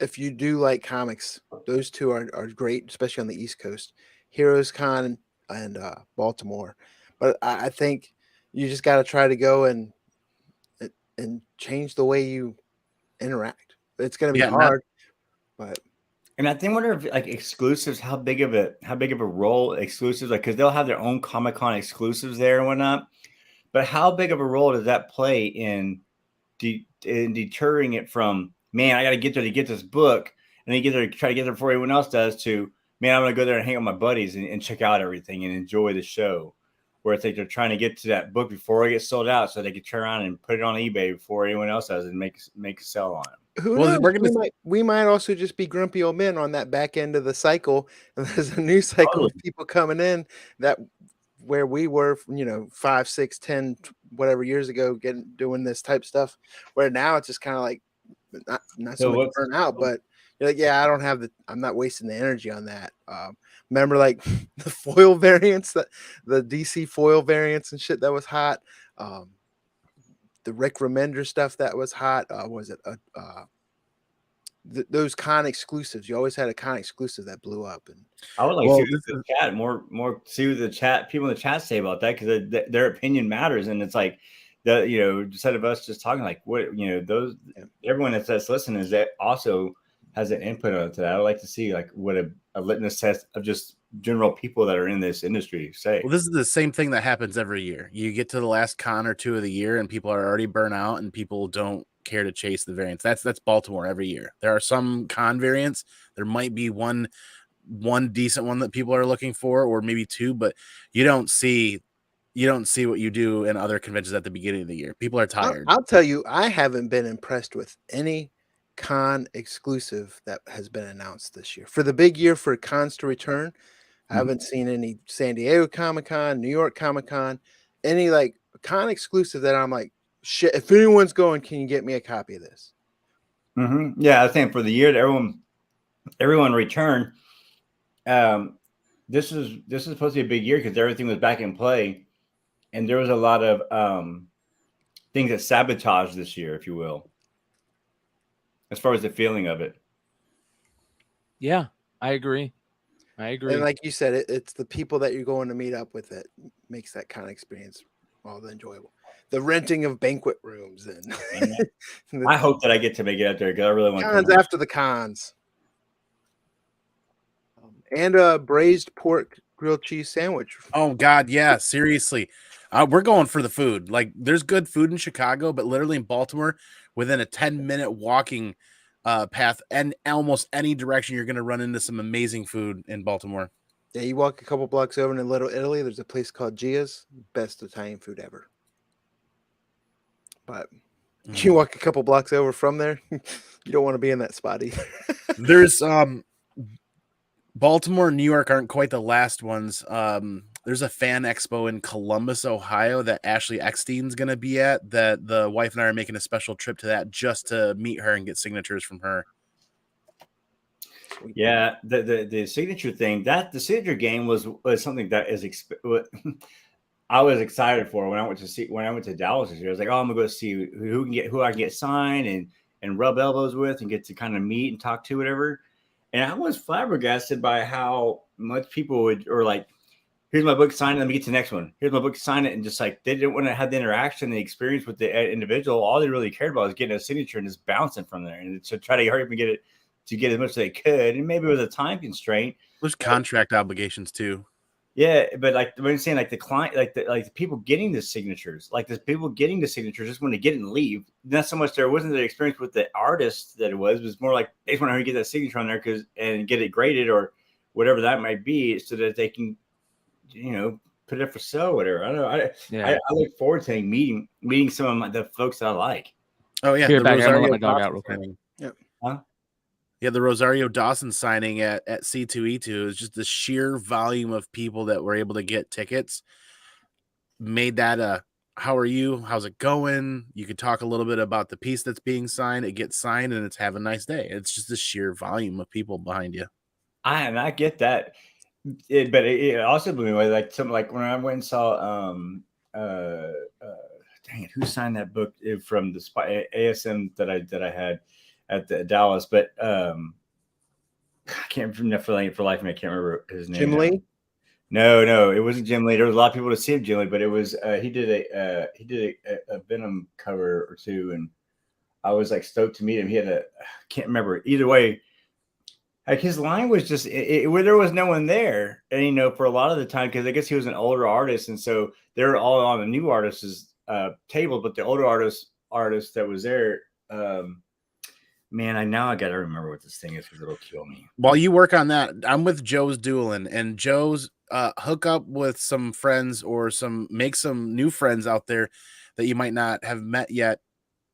if you do like comics, those two are great, especially on the East Coast. Heroes Con and Baltimore. But I think you just got to try to go and change the way you interact. It's going to be hard, but. And I think, wonder if like exclusives, how big of a role exclusives, like, because they'll have their own Comic-Con exclusives there and whatnot. But how big of a role does that play in deterring it from, man, I got to get there to get this book, and then get there to try to get there before everyone else does, to man, I'm gonna go there and hang out with my buddies and check out everything and enjoy the show. Where it's like they're trying to get to that book before it gets sold out, so they can turn around and put it on eBay before anyone else does and make a sell on it. Who Well, knows? we're gonna We might also just be grumpy old men on that back end of the cycle, and there's a new cycle of people coming in that where we were, 5, 6, 10, whatever years ago, doing this type stuff. Where now it's just kind of like not so much burnt out, but you're like, yeah, I'm not wasting the energy on that. Remember, like the foil variants, the DC foil variants and shit that was hot. The Rick Remender stuff that was hot. Was it those con exclusives? You always had a con exclusive that blew up. And I would like to see the chat more see what the chat people in the chat say about that, because their opinion matters, and it's like instead of us just talking, like what those everyone that's listening is that also has an input on to that. I'd like to see like what a litmus test of just general people that are in this industry say. Well, this is the same thing that happens every year. You get to the last con or two of the year and people are already burnt out and people don't care to chase the variants. That's Baltimore every year. There are some con variants. There might be one decent one that people are looking for, or maybe two, but you don't see what you do in other conventions at the beginning of the year. People are tired. I'll tell you, I haven't been impressed with any con exclusive that has been announced this year. For the big year for cons to return, I haven't seen any San Diego Comic-Con, New York Comic-Con, any like con exclusive that I'm like, shit, if anyone's going, can you get me a copy of this? Yeah, I think for the year that everyone returned, this is supposed to be a big year because everything was back in play, and there was a lot of things that sabotaged this year, if you will, as far as the feeling of it. Yeah, I agree. And like you said, it's the people that you're going to meet up with that makes that kind of experience all the enjoyable. The renting of banquet rooms and I hope that I get to make it out there because I really want cons after the cons. And a braised pork grilled cheese sandwich. Oh God, yeah, seriously. We're going for the food. Like there's good food in Chicago, but literally in Baltimore, within a 10-minute walking path and almost any direction, you're going to run into some amazing food in Baltimore. Yeah, you walk a couple blocks over in Little Italy, there's a place called Gia's, best Italian food ever. But you walk a couple blocks over from there, you don't want to be in that spot either. There's Baltimore and New York aren't quite the last ones. There's a fan expo in Columbus, Ohio that Ashley Eckstein's going to be at, that the wife and I are making a special trip to that just to meet her and get signatures from her. Yeah, the signature thing, the signature game was something that is I was excited for when I went to Dallas this year. I was like, oh, I'm gonna go see who I can get signed and rub elbows with and get to kind of meet and talk to, whatever. And I was flabbergasted by how much people or like, here's my book, sign it, let me get to the next one. Here's my book, sign it. And just like, they didn't want to have the interaction, the experience with the individual. All they really cared about was getting a signature and just bouncing from there and to try to hurry up and get as much as they could. And maybe it was a time constraint. There's contract obligations too. Yeah, but like when I'm saying, like the client, like the people getting the signatures, like the people getting the signatures just want to get it and leave. Not so much there wasn't the experience with the artist that it was more like they just want to get that signature on there and get it graded or whatever that might be, so that they can, put it up for sale, or whatever. I don't know. I look forward to meeting some of the folks that I like. Oh yeah, I'm gonna let my dog out real quick. Yep. Huh? Yeah, the Rosario Dawson signing at C2E2 is just the sheer volume of people that were able to get tickets made that how are you? How's it going? You could talk a little bit about the piece that's being signed. It gets signed and it's have a nice day. It's just the sheer volume of people behind you. I get that. But it also blew me away. Like something like when I went and saw dang it, who signed that book from the ASM that I had at the Dallas, but I can't remember for life of me. I can't remember his name. Jim Lee? No, it wasn't Jim Lee. There was a lot of people to see Jim Lee, but it was he did a Venom cover or two, and I was like stoked to meet him. He had I can't remember either way. Like his line was just where there was no one there, and for a lot of the time, because I guess he was an older artist, and so they're all on the new artist's table, but the older artist that was there. Man, I gotta remember what this thing is because it'll kill me. While you work on that, I'm with Joe's Dueling, and Joe's hook up with some friends or make some new friends out there that you might not have met yet.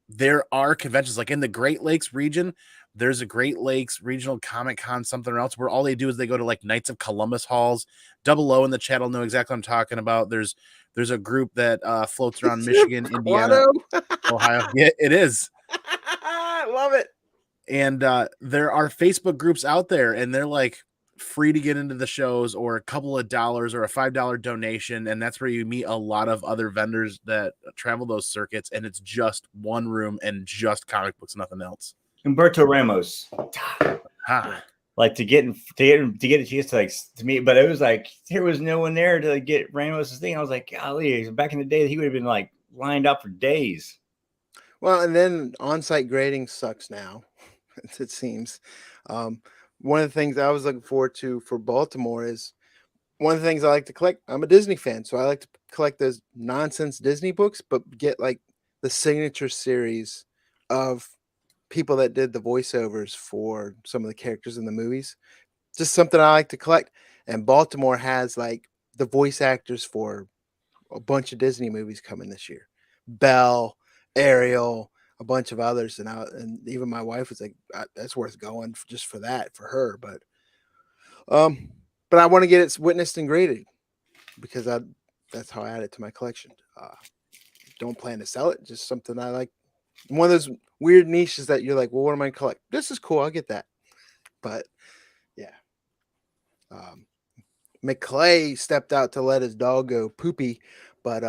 There are conventions like in the Great Lakes region. There's a Great Lakes Regional Comic Con, something else, where all they do is they go to like Knights of Columbus halls. Double O in the chat will know exactly what I'm talking about. There's a group that floats around Michigan, Indiana, Ohio. Yeah, it is. I love it. And there are Facebook groups out there, and they're like free to get into the shows, or a couple of dollars, or a $5 donation. And that's where you meet a lot of other vendors that travel those circuits. And it's just one room and just comic books, nothing else. Humberto Ramos. Like to get a chance to meet, but it was like there was no one there to get Ramos's thing. I was like, golly, back in the day, he would have been like lined up for days. Well, and then on-site grading sucks now, it seems. One of the things I was looking forward to for Baltimore is one of the things I like to collect. I'm a Disney fan, so I like to collect those nonsense Disney books, but get like the signature series of people that did the voiceovers for some of the characters in the movies. Just something I like to collect. And Baltimore has like the voice actors for a bunch of Disney movies coming this year. Belle, Ariel, a bunch of others, and even my wife was like, "That's worth going just for that for her." But I want to get it witnessed and graded because that's how I add it to my collection. Don't plan to sell it, just something I like. One of those weird niches that you're like, well, what am I collect? This is cool, I'll get that. But yeah, McClay stepped out to let his dog go poopy, but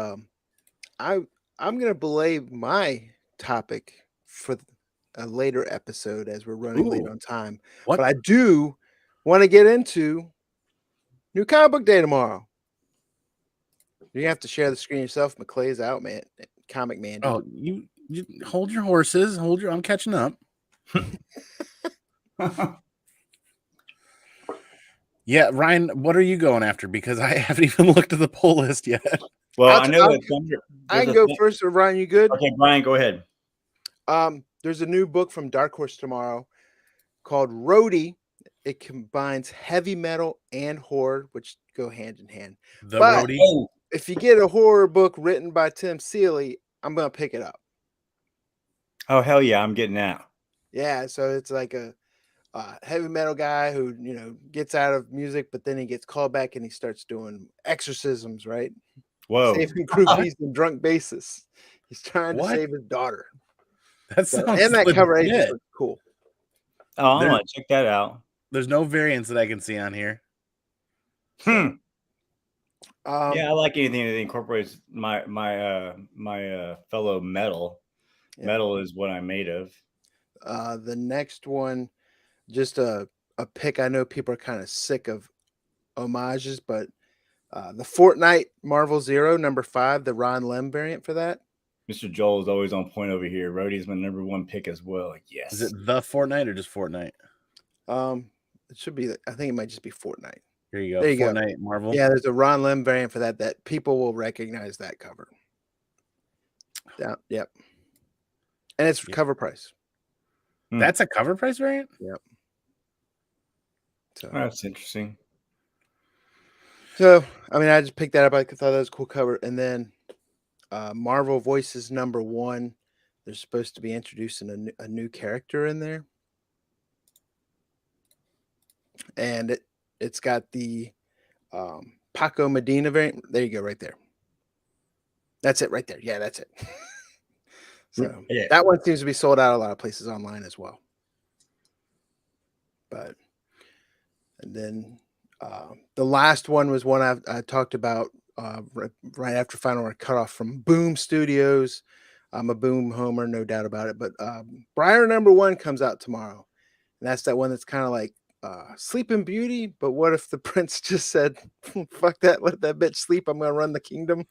I'm gonna belay my topic for a later episode as we're running late on time. What? But I do want to get into New Comic Book Day tomorrow. You have to share the screen yourself. McClay's out, man. Comic man. Dude. Oh, you hold your horses. I'm catching up. Yeah, Ryan, what are you going after? Because I haven't even looked at the poll list yet. Well, I can go first, or Ryan, you good? Okay, Brian, go ahead. There's a new book from Dark Horse tomorrow called Roadie. It combines heavy metal and horror, which go hand in hand. But Roadie. If you get a horror book written by Tim Seeley, I'm gonna pick it up. Oh hell yeah, I'm getting that. Yeah, so it's like a heavy metal guy who gets out of music, but then he gets called back and he starts doing exorcisms, right? Whoa, saving groupies and drunk bassists. He's trying to save his daughter. That sounds and that cover age is cool. Oh, I want to check that out. There's no variants that I can see on here. Yeah, I like anything that incorporates my fellow metal. Yeah. Metal is what I'm made of. The next one, just a pick. I know people are kind of sick of homages, but the Fortnite Marvel Zero #5, the Ron Lim variant for that. Mr. Joel is always on point over here. Rhodey's my #1 pick as well. Like, yes. Is it the Fortnite or just Fortnite? It should be. I think it might just be Fortnite. Here you go. There you Fortnite go. Marvel. Yeah, there's a Ron Lim variant for that people will recognize that cover. Yeah, yep. And it's cover price. That's a cover price variant? Yep. So that's interesting. So, I mean, I just picked that up. I thought that was a cool cover. And then Marvel Voices #1. They're supposed to be introducing a new character in there. And it's got the Paco Medina variant. There you go, right there. That's it right there. Yeah, that's it. So that one seems to be sold out a lot of places online as well. And then the last one was one I talked about right after Final Word Cutoff from Boom Studios. I'm a Boom homer, no doubt about it. But Briar #1 comes out tomorrow. And that's that one that's kind of like Sleeping Beauty. But what if the prince just said, fuck that, let that bitch sleep. I'm going to run the kingdom.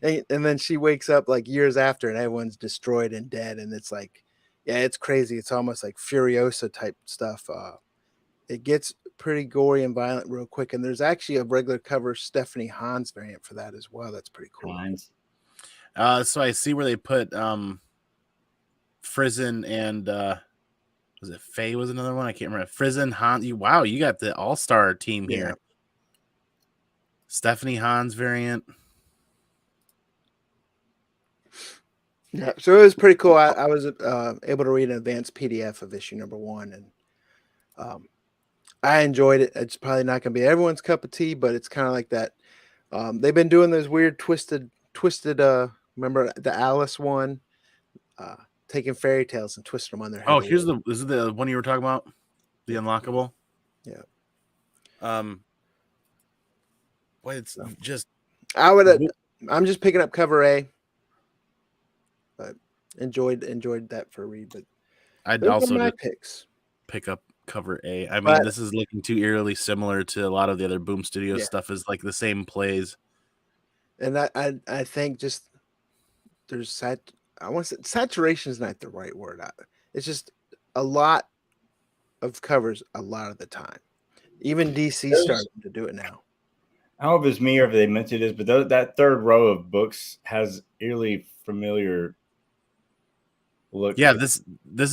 and then she wakes up like years after and everyone's destroyed and dead. And it's like, yeah, it's crazy. It's almost like Furiosa type stuff. It gets pretty gory and violent real quick. And there's actually a regular cover Stephanie Hans variant for that as well. That's pretty cool. So I see where they put Frizen and was it Faye was another one? I can't remember. Frizen, Han. Wow, you got the all-star team here. Stephanie Hans variant. Yeah, so it was pretty cool. I was able to read an advanced PDF of issue number 1, and I enjoyed it. It's probably not going to be everyone's cup of tea, but it's kind of like that. They've been doing those weird twisted. Remember the Alice one, taking fairy tales and twisting them on their head. Oh, this is the one you were talking about, the unlockable. Yeah. Boy, it's just. I'm just picking up cover A, but enjoyed that for a read. But I'd also my picks. Pick up cover A. I mean, this is looking too eerily similar to a lot of the other Boom Studios stuff. Is like the same plays. And I think just there's I want to say saturation is not the right word. It's just a lot of covers a lot of the time. Even DC starting to do it now. I don't know if it's me or if they mentioned this, but that third row of books has eerily familiar look. Yeah, this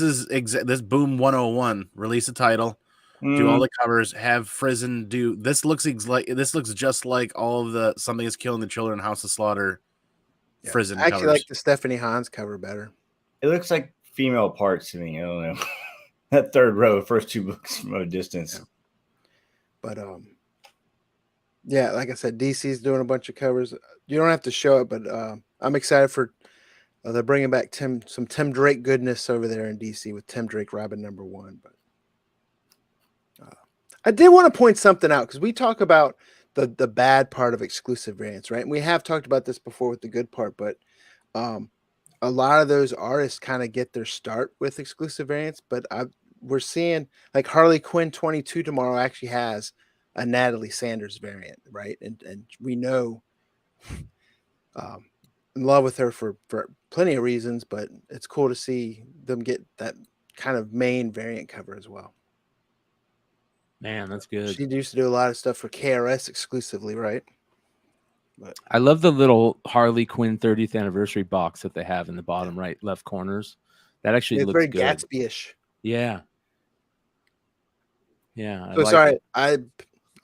is this Boom 101. Release a title, do all the covers, have Frizen do this. Looks just like all of the Something Is Killing the Children, House of Slaughter. Frizen. I actually like the Stephanie Hans cover better. It looks like female parts to me. I don't know. That third row, first 2 books from a distance. Yeah. But yeah, like I said, DC's doing a bunch of covers. You don't have to show it, but I'm excited for they're bringing back some Tim Drake goodness over there in DC with Tim Drake Robin number 1. But I did want to point something out because we talk about the bad part of exclusive variants, right? And we have talked about this before with the good part, but a lot of those artists kind of get their start with exclusive variants. But we're seeing like Harley Quinn 22 tomorrow actually has a Natalie Sanders variant, right? And we know in love with her for plenty of reasons, but it's cool to see them get that kind of main variant cover as well. Man, that's good. She used to do a lot of stuff for KRS exclusively, right? But I love the little Harley Quinn 30th anniversary box that they have in the bottom right left corners. That actually looks very good. Gatsby-ish. Yeah. Yeah. So sorry, I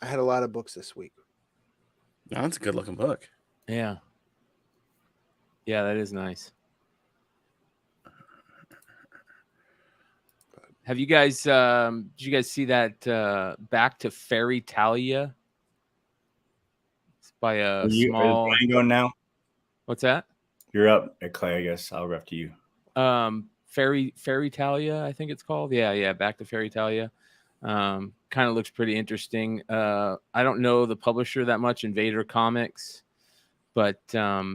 had a lot of books this week. No, that's a good looking book. Yeah. Yeah, that is nice. Have you guys did you guys see that Back to Fairy Talia? It's by a small. Are you going now? What's that? You're up at Clay, I guess. I'll ref to you. Fairy Talia, I think it's called. Yeah, Back to Fairy Talia. Kind of looks pretty interesting. I don't know the publisher that much, Invader Comics, but yeah,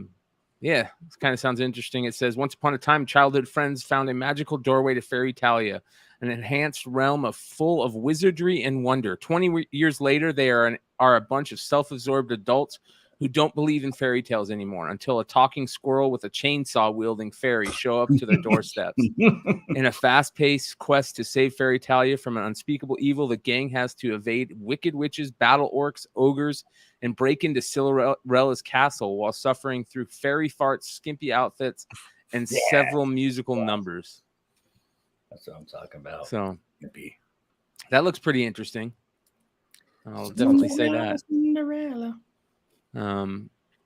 it kind of sounds interesting. It says, once upon a time, childhood friends found a magical doorway to Fairy Talia, an enhanced realm full of wizardry and wonder. 20 years later, they are a bunch of self-absorbed adults who don't believe in fairy tales anymore until a talking squirrel with a chainsaw wielding fairy show up to their doorsteps. In a fast-paced quest to save Fairy Talia from an unspeakable evil, the gang has to evade wicked witches, battle orcs, ogres, and break into Cinderella's castle while suffering through fairy farts, skimpy outfits, and several musical numbers. That's what I'm talking about. So that looks pretty interesting. I'll definitely say that. Cinderella.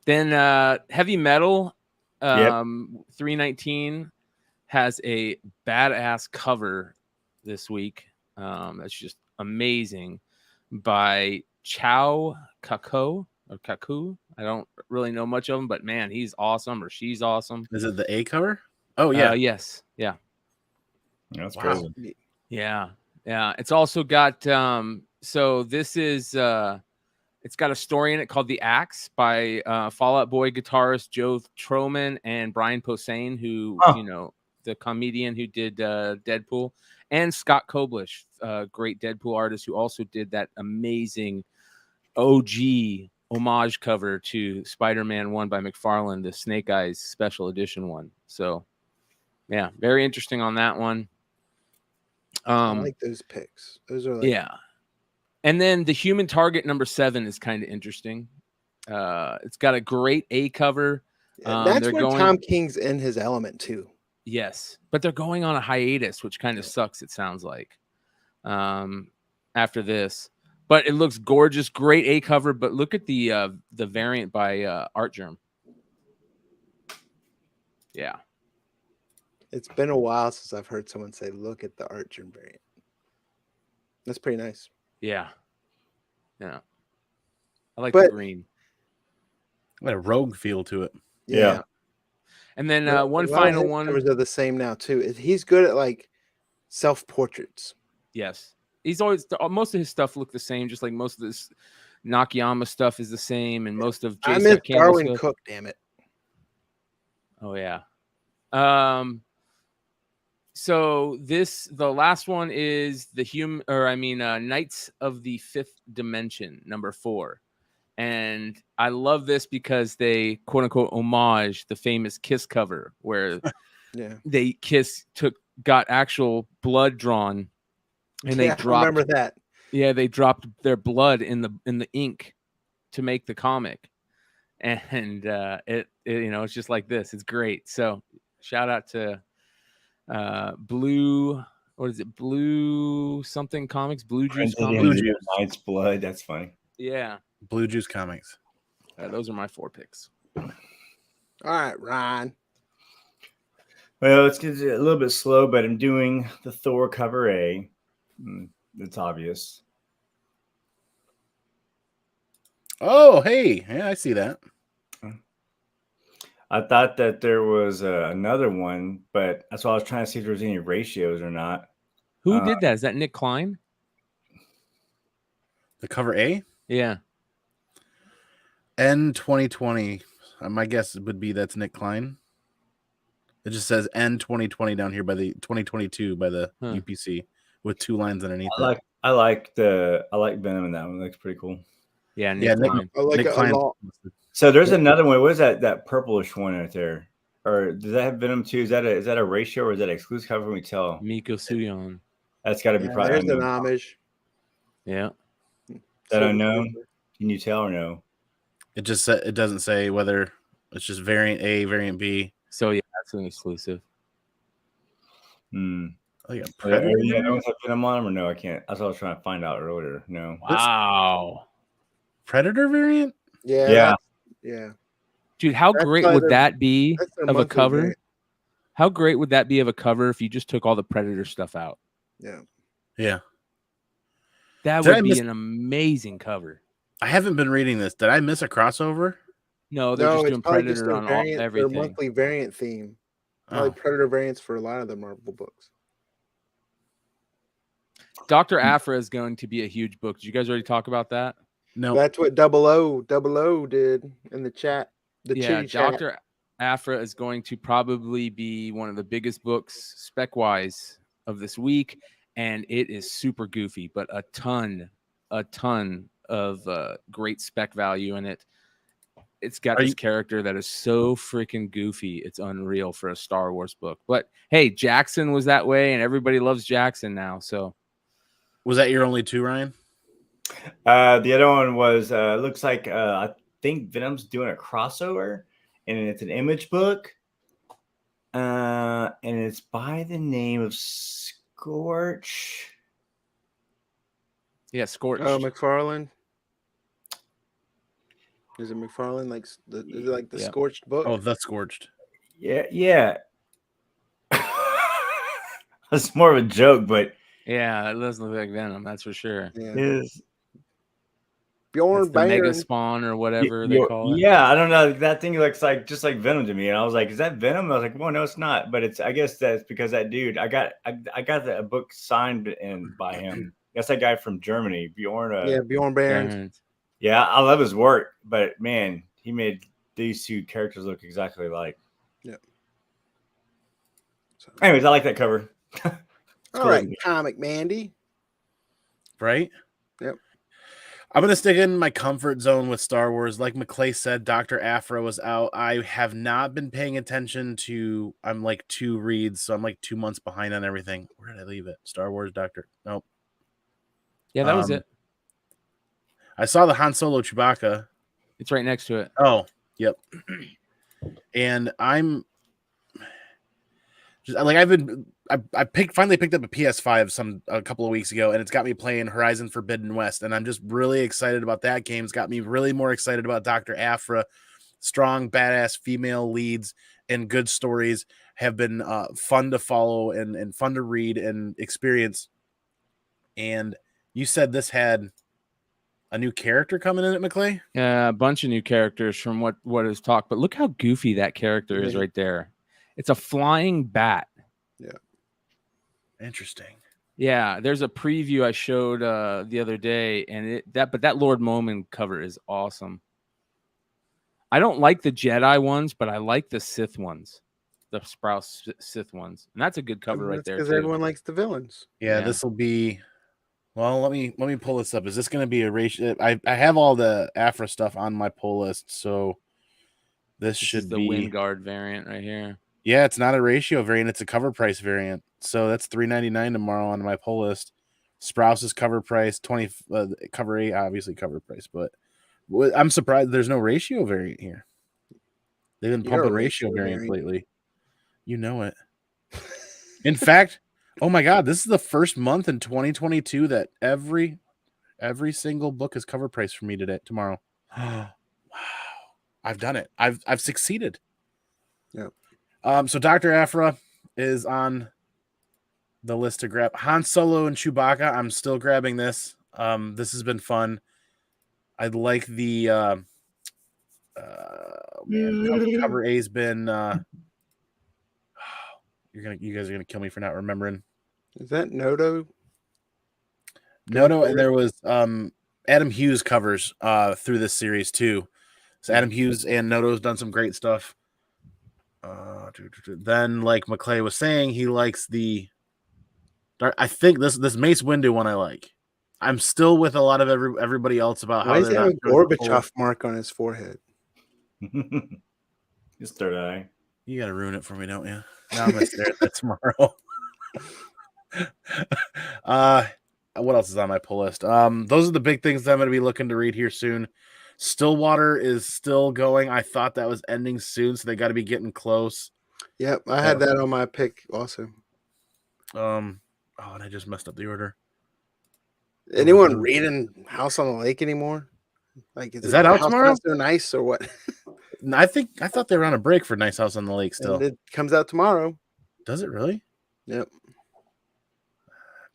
Then Heavy Metal 319 has a badass cover this week. That's just amazing by Chao Kako or Kaku. I don't really know much of him, but man, he's awesome or she's awesome. Is it the A cover? Oh yeah. Yes. Yeah. That's crazy. Yeah. It's also got so this is it's got a story in it called The Axe by Fall Out Boy guitarist Joe Troman and Brian Posehn, who the comedian who did Deadpool, and Scott Koblish, great Deadpool artist who also did that amazing OG homage cover to Spider-Man 1 by McFarlane, the Snake Eyes special edition one. So yeah, very interesting on that one. I like those picks. Those are like And then the Human Target number 7 is kind of interesting. It's got a great A cover. That's where Tom King's in his element too. Yes, but they're going on a hiatus, which kind of sucks. It sounds like after this, but it looks gorgeous. Great A cover, but look at the variant by Art Germ. Yeah, It's been a while since I've heard someone say, "Look at the Art Germ variant." That's pretty nice. yeah. I like But- the green. Got a rogue feel to it. Yeah. And then No, one a lot of final his one. covers are the same now too. He's good at like self-portraits. Yes, he's always most of his stuff look the same, just like most of this Nakayama stuff is the same, and most of I J. miss Campbell Darwin stuff. Cook. Damn it. Oh yeah. So the last one is Knights of the Fifth Dimension, number 4. And I love this because they quote unquote homage the famous Kiss cover where they got actual blood drawn and they dropped. I remember that. Yeah, they dropped their blood in the ink to make the comic. And it it's just like this. It's great. So shout out to Blue something comics, Blue Juice comics. Blue Juice. Knight's Blood. That's funny. Yeah. Blue Juice comics. Those are my 4 picks. All right, Ryan. Well, it's a little bit slow, but I'm doing the Thor cover A. It's obvious. Oh, hey. Yeah, I see that. I thought that there was another one, but that's why I was trying to see if there was any ratios or not. Who did that? Is that Nick Klein? The cover A? Yeah. N 2020. My guess would be that's Nick Klein. It just says N 2020 down here by the 2022 by the UPC with 2 lines underneath. I like Venom in that one. It looks pretty cool. Yeah, Nick Klein. I like Nick it Klein. a lot. So there's another one. What is that purplish one right there? Or does that have Venom too? Is that a ratio or is that exclusive? How can we tell? Miko Suyon. That's got to be probably There's an unknown. homage. Yeah. Is that unknown? Can you tell or no? It just it doesn't say whether it's just variant A, variant B. So yeah, that's an exclusive. Oh yeah, Predator. Yeah, I have Venom on them or no? I can't. That's what I was trying to find out earlier. No. Wow. Predator variant? Yeah. Dude, how great would that be of a cover? Variant. How great would that be of a cover if you just took all the Predator stuff out? Yeah. That would be an amazing cover. I haven't been reading this. Did I miss a crossover? No, they're just doing Predator on everything. Their monthly variant theme. Probably Predator variants for a lot of the Marvel books. Dr. Aphra is going to be a huge book. Did you guys already talk about that? No. That's what Double O did in the chat. Yeah, Dr. Aphra is going to probably be one of the biggest books spec-wise of this week, and it is super goofy, but a ton of great spec value in it. It's got this character that is so freaking goofy. It's unreal for a Star Wars book. But hey, Jackson was that way, and everybody loves Jackson now. So, was that your only 2, Ryan? The other one was looks like I think Venom's doing a crossover, and it's an Image book, and it's by the name of Scorch. Yeah, Scorch. Oh, McFarlane. Is it McFarlane? Is it like the Scorched book? Oh, the Scorched. Yeah. That's more of a joke, but yeah, it doesn't look like Venom. That's for sure. Yeah. It is. Bjorn the Mega Spawn or whatever they call it. Yeah, I don't know. That thing looks like just like Venom to me, and I was like, "Is that Venom?" I was like, "Well, no, it's not." But it's. I guess that's because that dude. I got a book signed by him. That's that guy from Germany, Bjorn. Bjorn Barons. Yeah, I love his work, but man, he made these 2 characters look exactly alike. Yeah. So. Anyways, I like that cover. All right, Comic Mandy. Right? Yep. I'm going to stick in my comfort zone with Star Wars. Like McClay said, Dr. Aphra was out. I have not been paying attention to, I'm like 2 reads, so I'm like 2 months behind on everything. Where did I leave it? Star Wars Doctor. Nope. Yeah, that was it. I saw the Han Solo Chewbacca. It's right next to it. Oh, yep. And I'm I finally picked up a PS5 a couple of weeks ago, and it's got me playing Horizon Forbidden West, and I'm just really excited about that game. It's got me really more excited about Dr. Aphra. Strong, badass female leads and good stories have been fun to follow and fun to read and experience. And you said this had a new character coming in at McClay? Yeah, a bunch of new characters from what is talked. But look how goofy that character is right there. It's a flying bat. Yeah. Interesting. Yeah, there's a preview I showed the other day, and that Lord Momin cover is awesome. I don't like the Jedi ones, but I like the Sith ones, the Sprouse Sith ones, and that's a good cover right there. Because everyone likes the villains. Yeah, this will be. Well, let me pull this up. Is this going to be a ratio? I have all the Aphra stuff on my pull list, so this should be the Wingard variant right here. Yeah, it's not a ratio variant; it's a cover price variant. So that's $3.99 tomorrow on my pull list. Sprouse's cover price 20. Cover 8, obviously cover price, but I'm surprised there's no ratio variant here. They've been pumping ratio variants lately. You know it. In fact, oh my God, this is the first month in 2022 that every single book is cover price for me tomorrow. Wow, I've done it. I've succeeded. Yeah. So Dr. Aphra is on the list to grab. Han Solo and Chewbacca. I'm still grabbing this. This has been fun. I'd like the cover A's been you guys are gonna kill me for not remembering. Is that Noto? Noto, and there was Adam Hughes covers through this series too. So Adam Hughes and Noto's done some great stuff. Then, like McClay was saying, he likes the. I think this Mace Windu one I like. I'm still with a lot of everybody else about how Why does he have a Gorbachev mark on his forehead? His third eye. You gotta ruin it for me, don't you? Now I'm gonna stare at that tomorrow. What else is on my pull list? Those are the big things that I'm gonna be looking to read here soon. Stillwater is still going. I thought that was ending soon, so they got to be getting close. Yep, I had that on my pick also. And I just messed up the order. Anyone reading House on the Lake anymore? Like, is that out tomorrow? So nice or what? I thought they were on a break for Nice House on the Lake still. And it comes out tomorrow. Does it really? Yep.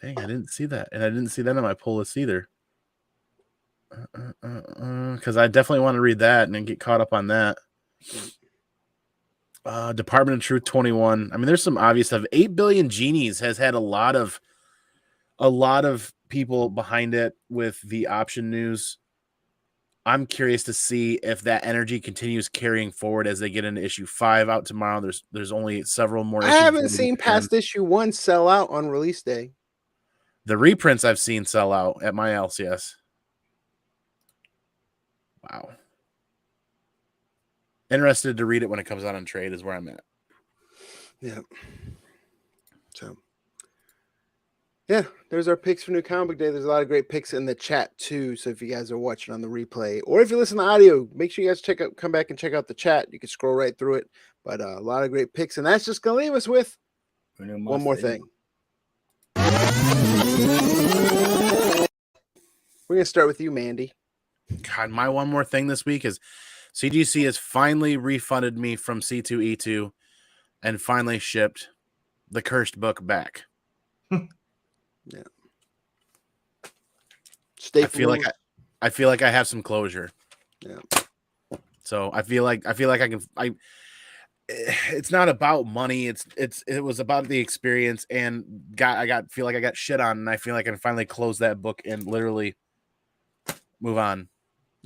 Dang, I didn't see that, and I didn't see that on my pull list either. Because I definitely want to read that and then get caught up on that. Department of Truth 21. I mean, there's some obvious stuff. 8 Billion Genies has had a lot of people behind it with the option news. I'm curious to see if that energy continues carrying forward as they get into issue 5 out tomorrow. There's only several more. I haven't seen past issue 1 sell out on release day. The reprints I've seen sell out at my LCS. Wow. Interested to read it when it comes out on trade is where I'm at. Yeah. So, yeah, there's our picks for New Comic Book Day. There's a lot of great picks in the chat too. So if you guys are watching on the replay or if you listen to audio, make sure you guys come back and check out the chat. You can scroll right through it. But a lot of great picks, and that's just gonna leave us with one more thing. We're gonna start with you, Mandy. God, my one more thing this week is CGC has finally refunded me from C2E2 and finally shipped the cursed book back. Yeah. I feel like I have some closure. Yeah. So I feel like I can. It's not about money. It was about the experience, and feel like I got shit on, and I feel like I can finally close that book and literally move on.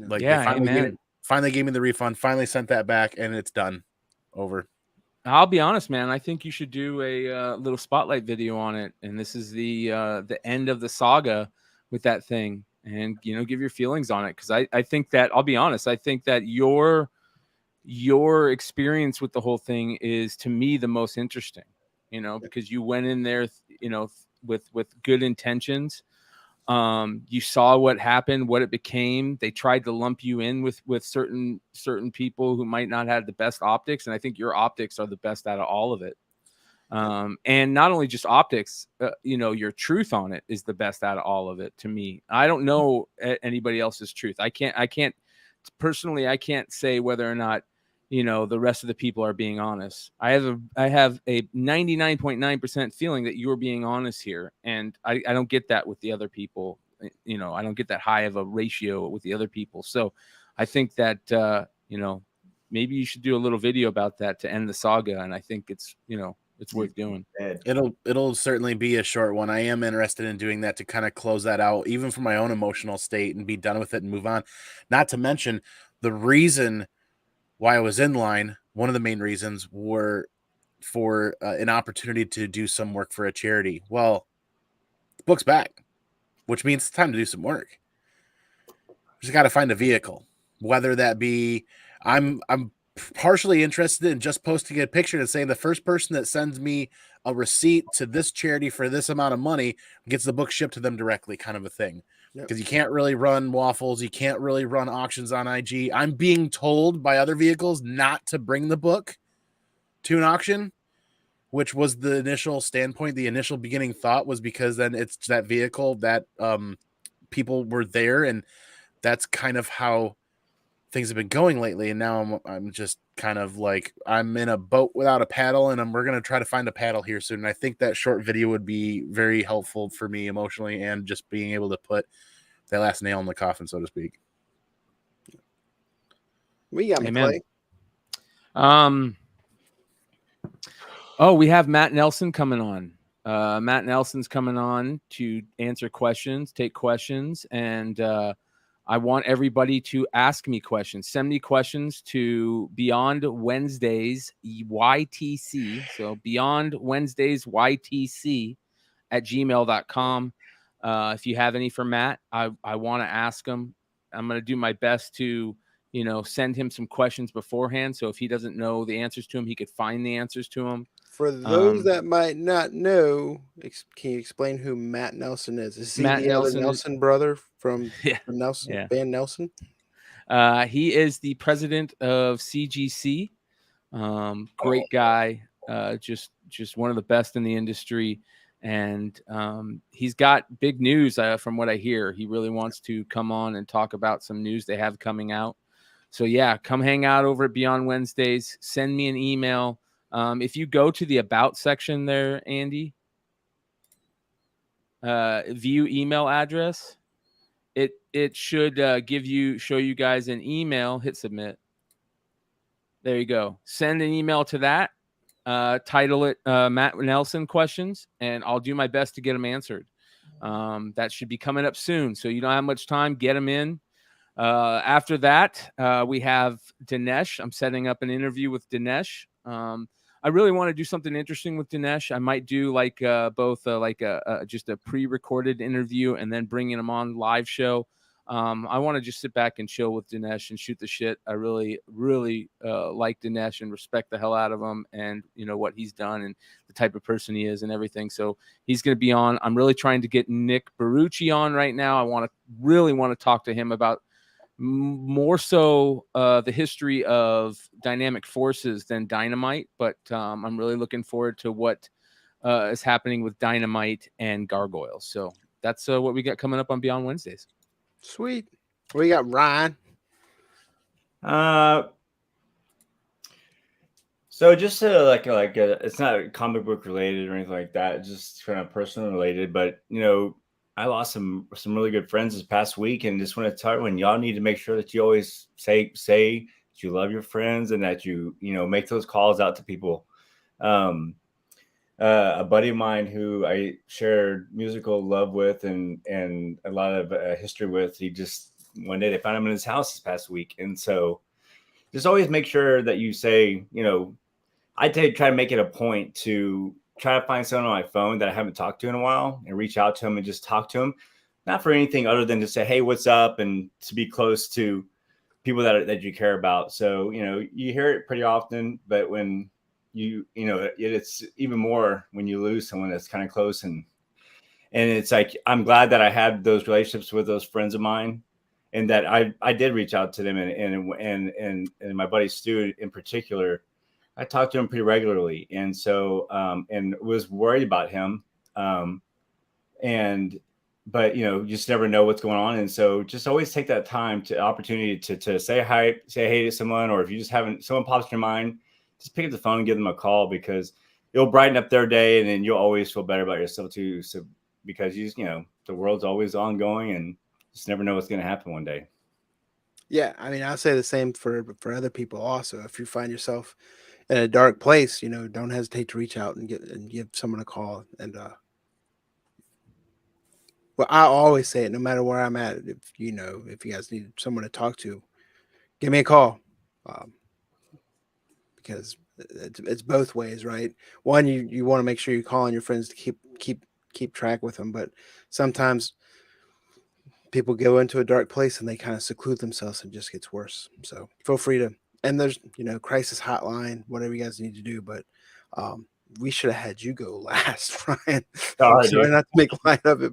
Like, they finally gave me the refund, finally sent that back, and it's done. Over. I'll be honest, man. I think you should do a little spotlight video on it, and this is the end of the saga with that thing, and give your feelings on it, because I think that, I'll be honest, I think that your experience with the whole thing is, to me, the most interesting. Because you went in there, with good intentions. You saw what happened, what it became. They tried to lump you in with certain people who might not have the best optics, and I think your optics are the best out of all of it. And not only just optics, your truth on it is the best out of all of it to me. I don't know anybody else's truth. I can't personally, I can't say whether or not, the rest of the people are being honest. I have a 99.9% feeling that you're being honest here. And I don't get that with the other people. I don't get that high of a ratio with the other people. So I think that, maybe you should do a little video about that to end the saga. And I think it's worth doing. It'll certainly be a short one. I am interested in doing that to kind of close that out, even for my own emotional state, and be done with it and move on. Not to mention the reason why I was in line. One of the main reasons were for an opportunity to do some work for a charity. Well, the book's back, which means it's time to do some work. Just got to find a vehicle, whether that be I'm partially interested in just posting a picture and saying the first person that sends me a receipt to this charity for this amount of money gets the book shipped to them directly, kind of a thing. Because you can't really run waffles. You can't really run auctions on IG. I'm being told by other vehicles not to bring the book to an auction, which was the initial standpoint. The initial beginning thought was because then it's that vehicle that people were there, and that's kind of how things have been going lately. And now I'm just kind of like, I'm in a boat without a paddle, and we're going to try to find a paddle here soon. And I think that short video would be very helpful for me emotionally, and just being able to put that last nail in the coffin, so to speak. We got Amen. We have Matt Nelson coming on. Matt Nelson's coming on to answer questions, take questions, and I want everybody to ask me questions. Send me questions to Beyond Wednesdays YTC. So Beyond Wednesdays YTC at gmail.com. If you have any for Matt, I want to ask him. I'm going to do my best to, send him some questions beforehand. So if he doesn't know the answers to them, he could find the answers to them. For those that might not know, can you explain who Matt Nelson is? Is he Matt the Nelson other Nelson brother from Yeah. the Nelson Yeah. band Nelson? He is the president of CGC. Great guy. Just one of the best in the industry. And he's got big news from what I hear. He really wants to come on and talk about some news they have coming out. So yeah, come hang out over at Beyond Wednesdays. Send me an email. If you go to the About section there, Andy, view email address, it should show you guys an email. Hit submit. There you go. Send an email to that. Title it Matt Nelson questions, and I'll do my best to get them answered. That should be coming up soon, so you don't have much time. Get them in. After that, we have Dinesh. I'm setting up an interview with Dinesh. I really want to do something interesting with Dinesh. I might do just a pre-recorded interview and then bringing him on live show. I want to just sit back and chill with Dinesh and shoot the shit. I really, really like Dinesh and respect the hell out of him, and what he's done and the type of person he is and everything. So he's going to be on. I'm really trying to get Nick Barucci on right now. I really want to talk to him about more so the history of dynamic forces than dynamite, but I'm really looking forward to what is happening with dynamite and gargoyles. So that's what we got coming up on Beyond Wednesdays. Sweet. We got Ryan. So just it's not comic book related or anything like that. Just kind of personal related, but I lost some really good friends this past week, and just want to tell everyone, y'all need to make sure that you always say that you love your friends and that you make those calls out to people. A buddy of mine who I shared musical love with and a lot of history with, he just one day they found him in his house this past week, and so just always make sure that you say, I try to make it a point to try to find someone on my phone that I haven't talked to in a while and reach out to them and just talk to them, not for anything other than to say, hey, what's up? And to be close to people that you care about. So, you hear it pretty often, but when it's even more when you lose someone that's kind of close. And it's like, I'm glad that I had those relationships with those friends of mine, and that I did reach out to them and my buddy Stu in particular, I talked to him pretty regularly, and so and was worried about him. But you just never know what's going on, and so just always take that opportunity to say hi, say hey to someone, or if you just haven't, someone pops in your mind, just pick up the phone and give them a call, because it'll brighten up their day, and then you'll always feel better about yourself too. So because the world's always ongoing, and just never know what's going to happen one day. Yeah, I mean, I'll say the same for other people also. If you find yourself in a dark place, don't hesitate to reach out and give someone a call. And well, I always say it, no matter where I'm at. If you guys need someone to talk to, give me a call, because it's both ways, right? One, you want to make sure you call on your friends to keep track with them, but sometimes people go into a dark place and they kind of seclude themselves and it just gets worse. So feel free to, and there's, crisis hotline, whatever you guys need to do. But we should have had you go last, Ryan. I'm sorry not to make light of it,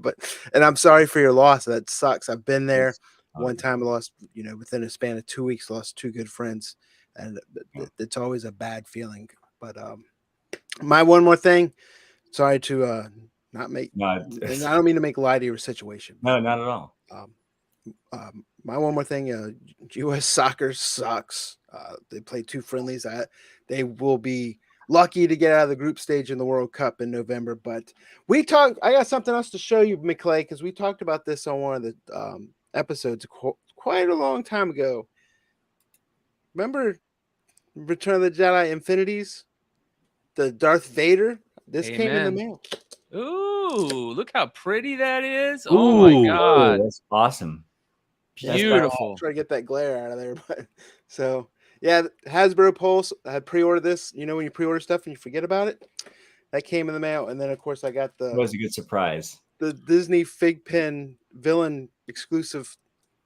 and I'm sorry for your loss. That sucks. I've been there. One time I lost, within a span of 2 weeks, lost 2 good friends. And it's always a bad feeling. But my one more thing, sorry to not make, and I don't mean to make light of your situation. No, not at all. My one more thing, U.S. soccer sucks. They played 2 friendlies. They will be lucky to get out of the group stage in the World Cup in November. But I got something else to show you, McClay, because we talked about this on one of the episodes quite a long time ago. Remember Return of the Jedi Infinities? The Darth Vader? This came in the mail. Ooh, look how pretty that is. Ooh. Oh my God. That's awesome. Beautiful. Try to get that glare out of there. But so yeah, Hasbro Pulse. I had pre-ordered this. When you pre-order stuff and you forget about it? That came in the mail. And then of course I got It was a good surprise. The Disney Fig Pen villain exclusive.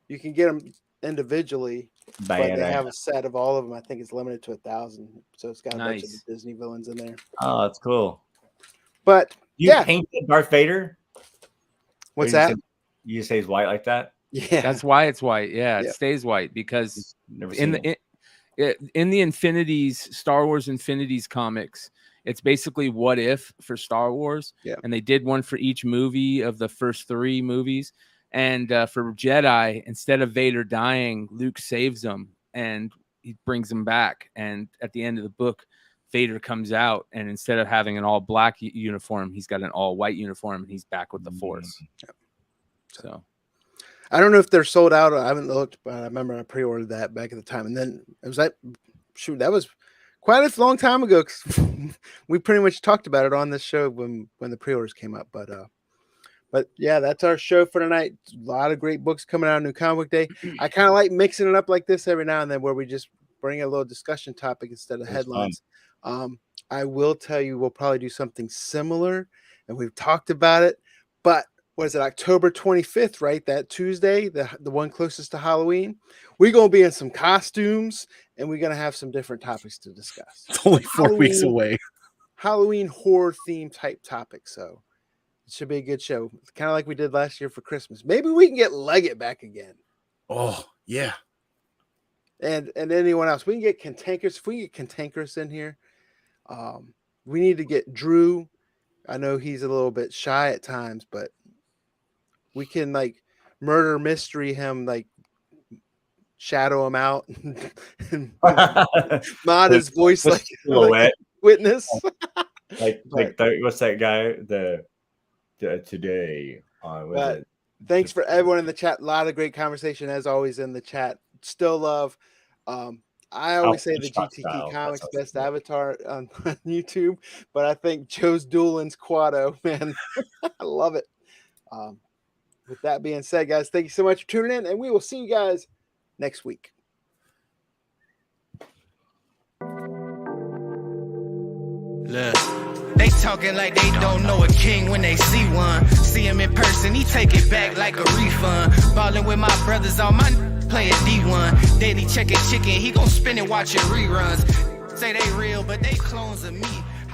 You can get them individually, but they have a set of all of them. I think it's limited to 1,000. So it's got a bunch of the Disney villains in there. Oh, that's cool. But you painted Darth Vader? What's that? You say he's white like that? Yeah, that's why it's white. Yeah, it stays white because in the Infinities, Star Wars Infinities comics, it's basically what if for Star Wars. Yeah, and they did one for each movie of the first 3 movies. And for Jedi, instead of Vader dying, Luke saves him and he brings him back. And at the end of the book, Vader comes out, and instead of having an all black uniform, he's got an all white uniform, and he's back with the Force. Yep. So I don't know if they're sold out. I haven't looked, but I remember I pre-ordered that back at the time. And then that was quite a long time ago. 'Cause we pretty much talked about it on this show when the pre-orders came up. But yeah, that's our show for tonight. A lot of great books coming out on New Comic Book Day. I kind of like mixing it up like this every now and then, where we just bring a little discussion topic instead of headlines. I will tell you, we'll probably do something similar, and we've talked about it. But what is it, October 25th, right? That Tuesday, the one closest to Halloween. We're going to be in some costumes, and we're going to have some different topics to discuss. It's only 4 weeks away. Halloween horror theme type topic. So it should be a good show. Kind of like we did last year for Christmas. Maybe we can get Leggett back again. Oh, yeah. And anyone else. We can get Cantankerous. If we get Cantankerous in here, we need to get Drew. I know he's a little bit shy at times, but we can murder mystery him, shadow him out and mod his voice like Witness. What's that guy? Today. Thanks for everyone in the chat. A lot of great conversation as always in the chat. Still love. I always say the GTK Comics best avatar on YouTube, but I think Joe's Doolin's Quado, man. I love it. With that being said, guys, thank you so much for tuning in, and we will see you guys next week. Look. They talking like they don't know a king when they see one. See him in person, he take it back like a refund. Ballin' with my brothers, all my playing D1. Daily checking chicken, he gon' spin it watching reruns. Say they real, but they clones of me.